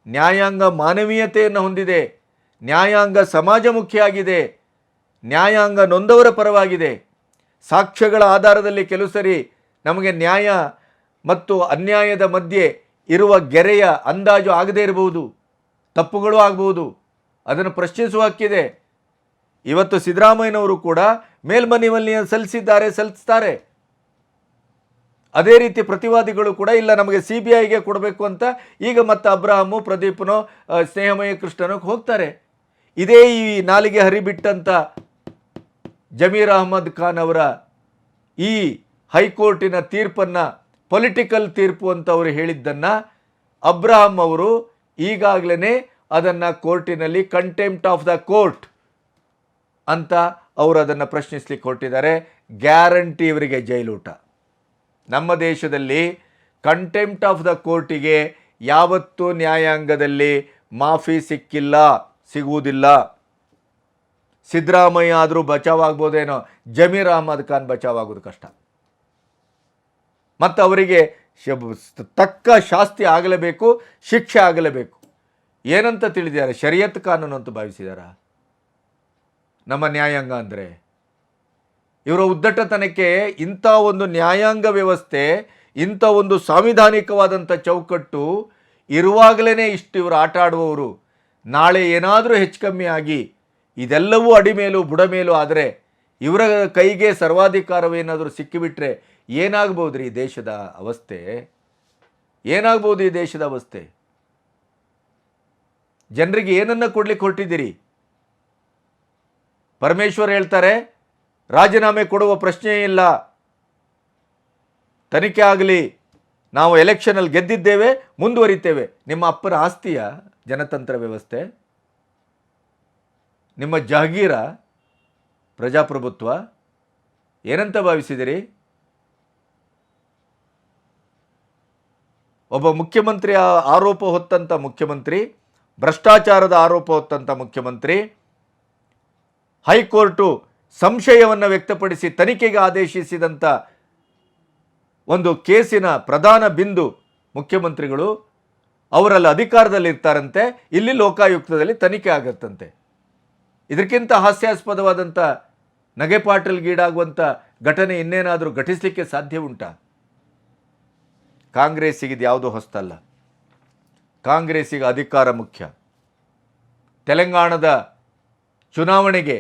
ನ್ಯಾಯಾಂಗ ಮಾನವೀಯತೆಯನ್ನು ಹೊಂದಿದೆ, ನ್ಯಾಯಾಂಗ ಸಮಾಜಮುಖಿಯಾಗಿದೆ, ನ್ಯಾಯಾಂಗ ನೊಂದವರ ಪರವಾಗಿದೆ. ಸಾಕ್ಷ್ಯಗಳ ಆಧಾರದಲ್ಲಿ ಕೆಲವು ಸರಿ ನಮಗೆ ನ್ಯಾಯ ಮತ್ತು ಅನ್ಯಾಯದ ಮಧ್ಯೆ ಇರುವ ಗೆರೆಯ ಅಂದಾಜು ಆಗದೇ ಇರಬಹುದು, ತಪ್ಪುಗಳು ಆಗಬಹುದು, ಅದನ್ನು ಪ್ರಶ್ನಿಸುವ ಹಕ್ಕಿದೆ. ಇವತ್ತು ಸಿದ್ದರಾಮಯ್ಯನವರು ಕೂಡ ಮೇಲ್ಮನವಿಯನ್ನು ಸಲ್ಲಿಸ್ತಾರೆ. ಅದೇ ರೀತಿ ಪ್ರತಿವಾದಿಗಳು ಕೂಡ ಇಲ್ಲ ನಮಗೆ CBIಗೆ ಕೊಡಬೇಕು ಅಂತ ಈಗ ಮತ್ತೆ ಅಬ್ರಾಹಮು, ಪ್ರದೀಪನೋ, ಸ್ನೇಹಮಯ ಕೃಷ್ಣನೋ ಹೋಗ್ತಾರೆ. ಇದೇ ಈ ನಾಲಿಗೆ ಹರಿಬಿಟ್ಟಂಥ ಜಮೀರ್ ಅಹ್ಮದ್ ಖಾನ್ ಅವರ ಈ ಹೈಕೋರ್ಟಿನ ತೀರ್ಪನ್ನು ಪೊಲಿಟಿಕಲ್ ತೀರ್ಪು ಅಂತ ಅವರು ಹೇಳಿದ್ದನ್ನು ಅಬ್ರಾಹಂ ಅವರು ಈಗಾಗಲೇ ಅದನ್ನು ಕೋರ್ಟಿನಲ್ಲಿ ಕಂಟೆಂಪ್ಟ್ ಆಫ್ ದ ಕೋರ್ಟ್ ಅಂತ ಅವರು ಅದನ್ನು ಪ್ರಶ್ನಿಸಲಿಕ್ಕೆ ಹೊರಟಿದ್ದಾರೆ. ಗ್ಯಾರಂಟಿ ಇವರಿಗೆ ಜೈಲೂಟ. ನಮ್ಮ ದೇಶದಲ್ಲಿ ಕಂಟೆಂಪ್ಟ್ ಆಫ್ ದ ಕೋರ್ಟಿಗೆ ಯಾವತ್ತೂ ನ್ಯಾಯಾಂಗದಲ್ಲಿ ಮಾಫಿ ಸಿಗುವುದಿಲ್ಲ. ಸಿದ್ದರಾಮಯ್ಯ ಆದರೂ ಬಚಾವಾಗ್ಬೋದೇನೋ, ಜಮೀರ್ ಅಹ್ಮದ್ ಖಾನ್ ಬಚಾವಾಗೋದು ಕಷ್ಟ. ಮತ್ತು ಅವರಿಗೆ ತಕ್ಕ ಶಾಸ್ತಿ ಆಗಲೇಬೇಕು, ಶಿಕ್ಷೆ ಆಗಲೇಬೇಕು. ಏನಂತ ತಿಳಿದಿದ್ದಾರೆ? ಶರಿಯತ್ ಕಾನೂನು ಅಂತ ಭಾವಿಸಿದಾರ ನಮ್ಮ ನ್ಯಾಯಾಂಗ ಅಂದರೆ? ಇವರ ಉದ್ದಟತನಕ್ಕೆ ಇಂಥ ಒಂದು ನ್ಯಾಯಾಂಗ ವ್ಯವಸ್ಥೆ, ಇಂಥ ಒಂದು ಸಾಂವಿಧಾನಿಕವಾದಂಥ ಚೌಕಟ್ಟು ಇರುವಾಗಲೇ ಇಷ್ಟು ಇವರು ಆಟ ಆಡುವವರು ನಾಳೆ ಏನಾದರೂ ಹೆಚ್ಚು ಕಮ್ಮಿ ಆಗಿ ಇದೆಲ್ಲವೂ ಅಡಿಮೇಲೂ ಬುಡಮೇಲೂ ಆದರೆ ಇವರ ಕೈಗೆ ಸರ್ವಾಧಿಕಾರವೇನಾದರೂ ಸಿಕ್ಕಿಬಿಟ್ರೆ ಏನಾಗ್ಬೋದು ಈ ದೇಶದ ಅವಸ್ಥೆ? ಏನಾಗ್ಬೋದು ಈ ದೇಶದ ಅವಸ್ಥೆ? ಜನರಿಗೆ ಏನನ್ನ ಕೊಡ್ಲಿಕ್ಕೆ ಹೊರಟಿದ್ದೀರಿ? ಪರಮೇಶ್ವರ್ ಹೇಳ್ತಾರೆ ರಾಜೀನಾಮೆ ಕೊಡುವ ಪ್ರಶ್ನೆಯೇ ಇಲ್ಲ, ತನಿಖೆ ಆಗಲಿ, ನಾವು ಎಲೆಕ್ಷನಲ್ಲಿ ಗೆದ್ದಿದ್ದೇವೆ, ಮುಂದುವರಿತೇವೆ. ನಿಮ್ಮ ಅಪ್ಪನ ಆಸ್ತಿಯ ಜನತಂತ್ರ ವ್ಯವಸ್ಥೆ, ನಿಮ್ಮ ಜಹಗೀರ ಪ್ರಜಾಪ್ರಭುತ್ವ ಏನಂತ ಭಾವಿಸಿದಿರಿ? ಒಬ್ಬ ಮುಖ್ಯಮಂತ್ರಿ ಆರೋಪ ಹೊತ್ತಂಥ ಮುಖ್ಯಮಂತ್ರಿ, ಭ್ರಷ್ಟಾಚಾರದ ಆರೋಪ ಹೊತ್ತಂಥ ಮುಖ್ಯಮಂತ್ರಿ, ಹೈಕೋರ್ಟು ಸಂಶಯವನ್ನು ವ್ಯಕ್ತಪಡಿಸಿ ತನಿಖೆಗೆ ಆದೇಶಿಸಿದಂಥ ಒಂದು ಕೇಸಿನ ಪ್ರಧಾನ ಬಿಂದು ಮುಖ್ಯಮಂತ್ರಿಗಳು, ಅವರಲ್ಲಿ ಅಧಿಕಾರದಲ್ಲಿರ್ತಾರಂತೆ, ಇಲ್ಲಿ ಲೋಕಾಯುಕ್ತದಲ್ಲಿ ತನಿಖೆ ಆಗತ್ತಂತೆ. ಇದಕ್ಕಿಂತ ಹಾಸ್ಯಾಸ್ಪದವಾದಂಥ ನಗೆಪಾಟಲ್ಗೀಡಾಗುವಂಥ ಘಟನೆ ಇನ್ನೇನಾದರೂ ಘಟಿಸಲಿಕ್ಕೆ ಸಾಧ್ಯ ಉಂಟಾ? ಕಾಂಗ್ರೆಸ್ಸಿಗೆ ಇದು ಯಾವುದೂ ಹೊಸ್ತಲ್ಲ. ಕಾಂಗ್ರೆಸ್ಸಿಗೆ ಅಧಿಕಾರ ಮುಖ್ಯ. ತೆಲಂಗಾಣದ ಚುನಾವಣೆಗೆ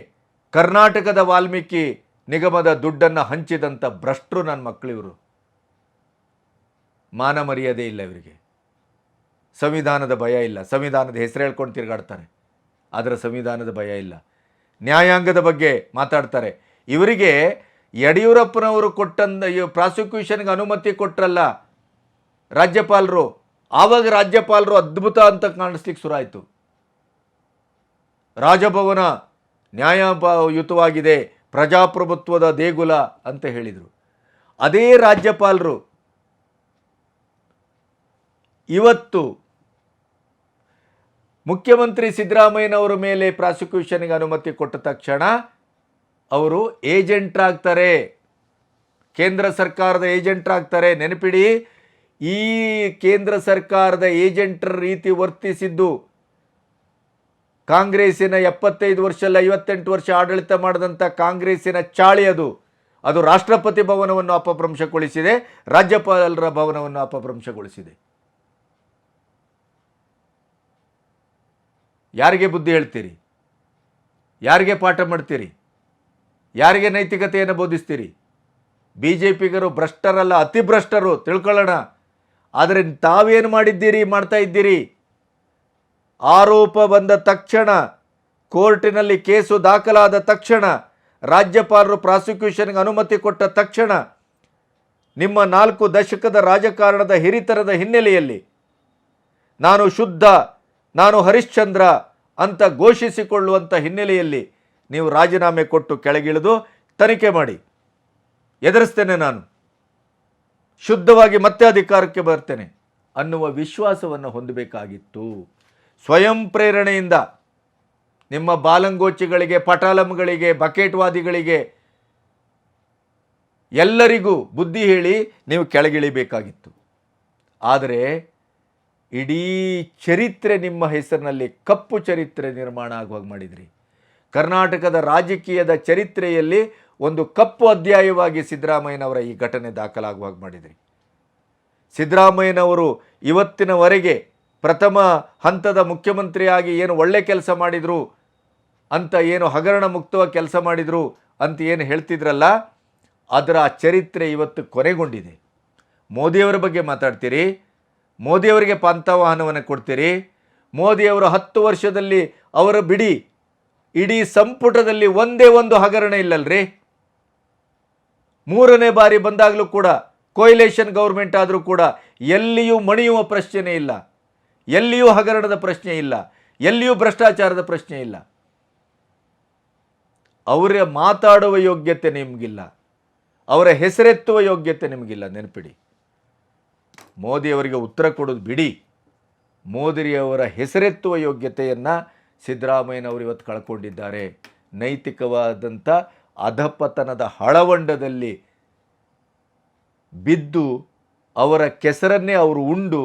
ಕರ್ನಾಟಕದ ವಾಲ್ಮೀಕಿ ನಿಗಮದ ದುಡ್ಡನ್ನು ಹಂಚಿದಂಥ ಭ್ರಷ್ಟರು ನನ್ನ ಮಕ್ಕಳಿವರು. ಮಾನ ಮರ್ಯಾದೆ ಇಲ್ಲ ಇವರಿಗೆ, ಸಂವಿಧಾನದ ಭಯ ಇಲ್ಲ. ಸಂವಿಧಾನದ ಹೆಸರು ಹೇಳ್ಕೊಂಡು ತಿರುಗಾಡ್ತಾರೆ, ಆದರೆ ಸಂವಿಧಾನದ ಭಯ ಇಲ್ಲ. ನ್ಯಾಯಾಂಗದ ಬಗ್ಗೆ ಮಾತಾಡ್ತಾರೆ. ಇವರಿಗೆ ಯಡಿಯೂರಪ್ಪನವರು ಪ್ರಾಸಿಕ್ಯೂಷನ್ಗೆ ಅನುಮತಿ ಕೊಟ್ಟರಲ್ಲ ರಾಜ್ಯಪಾಲರು, ಆವಾಗ ರಾಜ್ಯಪಾಲರು ಅದ್ಭುತ ಅಂತ ಕಾಣಿಸ್ಲಿಕ್ಕೆ ಶುರು ಆಯಿತು. ರಾಜಭವನ ನ್ಯಾಯಯುತವಾಗಿದೆ, ಪ್ರಜಾಪ್ರಭುತ್ವದ ದೇಗುಲ ಅಂತ ಹೇಳಿದರು. ಅದೇ ರಾಜ್ಯಪಾಲರು ಇವತ್ತು ಮುಖ್ಯಮಂತ್ರಿ ಸಿದ್ದರಾಮಯ್ಯನವರ ಮೇಲೆ ಪ್ರಾಸಿಕ್ಯೂಷನ್ಗೆ ಅನುಮತಿ ಕೊಟ್ಟ ತಕ್ಷಣ ಅವರು ಏಜೆಂಟ್ರಾಗ್ತಾರೆ, ಕೇಂದ್ರ ಸರ್ಕಾರದ ಏಜೆಂಟ್ರಾಗ್ತಾರೆ. ನೆನಪಿಡಿ, ಈ ಕೇಂದ್ರ ಸರ್ಕಾರದ ಏಜೆಂಟರ ರೀತಿ ವರ್ತಿಸಿದ್ದು ಕಾಂಗ್ರೆಸ್ಸಿನ 75 ವರ್ಷ ಅಲ್ಲ 58 ವರ್ಷ ಆಡಳಿತ ಮಾಡಿದಂಥ ಕಾಂಗ್ರೆಸ್ಸಿನ ಚಾಳಿ ಅದು. ಅದು ರಾಷ್ಟ್ರಪತಿ ಭವನವನ್ನು ಅಪಭ್ರಂಶಗೊಳಿಸಿದೆ, ರಾಜ್ಯಪಾಲರ ಭವನವನ್ನು ಅಪಭ್ರಂಶಗೊಳಿಸಿದೆ. ಯಾರಿಗೆ ಬುದ್ಧಿ ಹೇಳ್ತೀರಿ? ಯಾರಿಗೆ ಪಾಠ ಮಾಡ್ತೀರಿ? ಯಾರಿಗೆ ನೈತಿಕತೆಯನ್ನು ಬೋಧಿಸ್ತೀರಿ? BJPಗರು ಭ್ರಷ್ಟರಲ್ಲ, ಅತಿಭ್ರಷ್ಟರು, ತಿಳ್ಕೊಳ್ಳೋಣ. ಆದರೆ ತಾವೇನು ಮಾಡಿದ್ದೀರಿ, ಮಾಡ್ತಾ ಇದ್ದೀರಿ? ಆರೋಪ ಬಂದ ತಕ್ಷಣ, ಕೋರ್ಟಿನಲ್ಲಿ ಕೇಸು ದಾಖಲಾದ ತಕ್ಷಣ, ರಾಜ್ಯಪಾಲರು ಪ್ರಾಸಿಕ್ಯೂಷನ್ಗೆ ಅನುಮತಿ ಕೊಟ್ಟ ತಕ್ಷಣ, ನಿಮ್ಮ 4 ದಶಕದ ರಾಜಕಾರಣದ ಹಿರಿತನದ ಹಿನ್ನೆಲೆಯಲ್ಲಿ ನಾನು ಶುದ್ಧ, ನಾನು ಹರಿಶ್ಚಂದ್ರ ಅಂತ ಘೋಷಿಸಿಕೊಳ್ಳುವಂಥ ಹಿನ್ನೆಲೆಯಲ್ಲಿ ನೀವು ರಾಜೀನಾಮೆ ಕೊಟ್ಟು ಕೆಳಗಿಳಿದು ತನಿಖೆ ಮಾಡಿ. ಎದುರಿಸ್ತೇನೆ, ನಾನು ಶುದ್ಧವಾಗಿ ಮತ್ತೆ ಅಧಿಕಾರಕ್ಕೆ ಬರ್ತೇನೆ ಅನ್ನುವ ವಿಶ್ವಾಸವನ್ನು ಹೊಂದಬೇಕಾಗಿತ್ತು. ಸ್ವಯಂ ಪ್ರೇರಣೆಯಿಂದ ನಿಮ್ಮ ಬಾಲಂಗೋಚಿಗಳಿಗೆ, ಪಟಾಲಂಗಳಿಗೆ, ಬಕೆಟ್ವಾದಿಗಳಿಗೆ ಎಲ್ಲರಿಗೂ ಬುದ್ಧಿ ಹೇಳಿ ನೀವು ಕೆಳಗಿಳಿಬೇಕಾಗಿತ್ತು. ಆದರೆ ಇಡೀ ಚರಿತ್ರೆ ನಿಮ್ಮ ಹೆಸರಿನಲ್ಲಿ ಕಪ್ಪು ಚರಿತ್ರೆ ನಿರ್ಮಾಣ ಆಗುವಾಗ ಮಾಡಿದ್ರಿ. ಕರ್ನಾಟಕದ ರಾಜಕೀಯದ ಚರಿತ್ರೆಯಲ್ಲಿ ಒಂದು ಕಪ್ಪು ಅಧ್ಯಾಯವಾಗಿ ಸಿದ್ದರಾಮಯ್ಯನವರ ಈ ಘಟನೆ ದಾಖಲಾಗುವಾಗ ಮಾಡಿದ್ರಿ. ಸಿದ್ದರಾಮಯ್ಯನವರು ಇವತ್ತಿನವರೆಗೆ ಪ್ರಥಮ ಹಂತದ ಮುಖ್ಯಮಂತ್ರಿಯಾಗಿ ಏನು ಒಳ್ಳೆ ಕೆಲಸ ಮಾಡಿದರು ಅಂತ, ಏನು ಹಗರಣ ಮುಕ್ತವಾಗಿ ಕೆಲಸ ಮಾಡಿದರು ಅಂತ ಏನು ಹೇಳ್ತಿದ್ರಲ್ಲ, ಅದರ ಚರಿತ್ರೆ ಇವತ್ತು ಕೊನೆಗೊಂಡಿದೆ. ಮೋದಿಯವರ ಬಗ್ಗೆ ಮಾತಾಡ್ತೀರಿ, ಮೋದಿಯವರಿಗೆ ಪಂಥವಾಹನವನ್ನು ಕೊಡ್ತೀರಿ. ಮೋದಿಯವರು 10 ವರ್ಷದಲ್ಲಿ ಅವರ ಬಿಡಿ ಇಡೀ ಸಂಪುಟದಲ್ಲಿ ಒಂದೇ ಒಂದು ಹಗರಣ ಇಲ್ಲಲ್ರಿ. 3ನೇ ಬಾರಿ ಬಂದಾಗಲೂ ಕೂಡ ಕೊಯ್ಲೇಷನ್ ಗೌರ್ಮೆಂಟ್ ಆದರೂ ಕೂಡ ಎಲ್ಲಿಯೂ ಮಣಿಯುವ ಪ್ರಶ್ನೆ ಇಲ್ಲ, ಎಲ್ಲಿಯೂ ಹಗರಣದ ಪ್ರಶ್ನೆ ಇಲ್ಲ, ಎಲ್ಲಿಯೂ ಭ್ರಷ್ಟಾಚಾರದ ಪ್ರಶ್ನೆ ಇಲ್ಲ. ಅವರ ಮಾತಾಡುವ ಯೋಗ್ಯತೆ ನಿಮಗಿಲ್ಲ, ಅವರ ಹೆಸರೆತ್ತುವ ಯೋಗ್ಯತೆ ನಿಮಗಿಲ್ಲ. ನೆನಪಿಡಿ, ಮೋದಿಯವರಿಗೆ ಉತ್ತರ ಕೊಡೋದು ಬಿಡಿ, ಮೋದಿಯವರ ಹೆಸರೆತ್ತುವ ಯೋಗ್ಯತೆಯನ್ನು ಸಿದ್ದರಾಮಯ್ಯನವರು ಇವತ್ತು ಕಳ್ಕೊಂಡಿದ್ದಾರೆ. ನೈತಿಕವಾದಂಥ ಅಧಪತನದ ಹಳವಂಡದಲ್ಲಿ ಬಿದ್ದು ಅವರ ಕೆಸರನ್ನೇ ಅವರು ಉಂಡು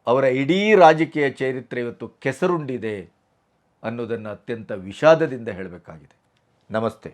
ಅವರ ಇಡೀ ರಾಜಕೀಯ ಚರಿತ್ರೆ ಇವತ್ತು ಕೆಸರುಂಡಿದೆ ಅನ್ನೋದನ್ನು ಅತ್ಯಂತ ವಿಷಾದದಿಂದ ಹೇಳಬೇಕಾಗಿದೆ. ನಮಸ್ತೆ.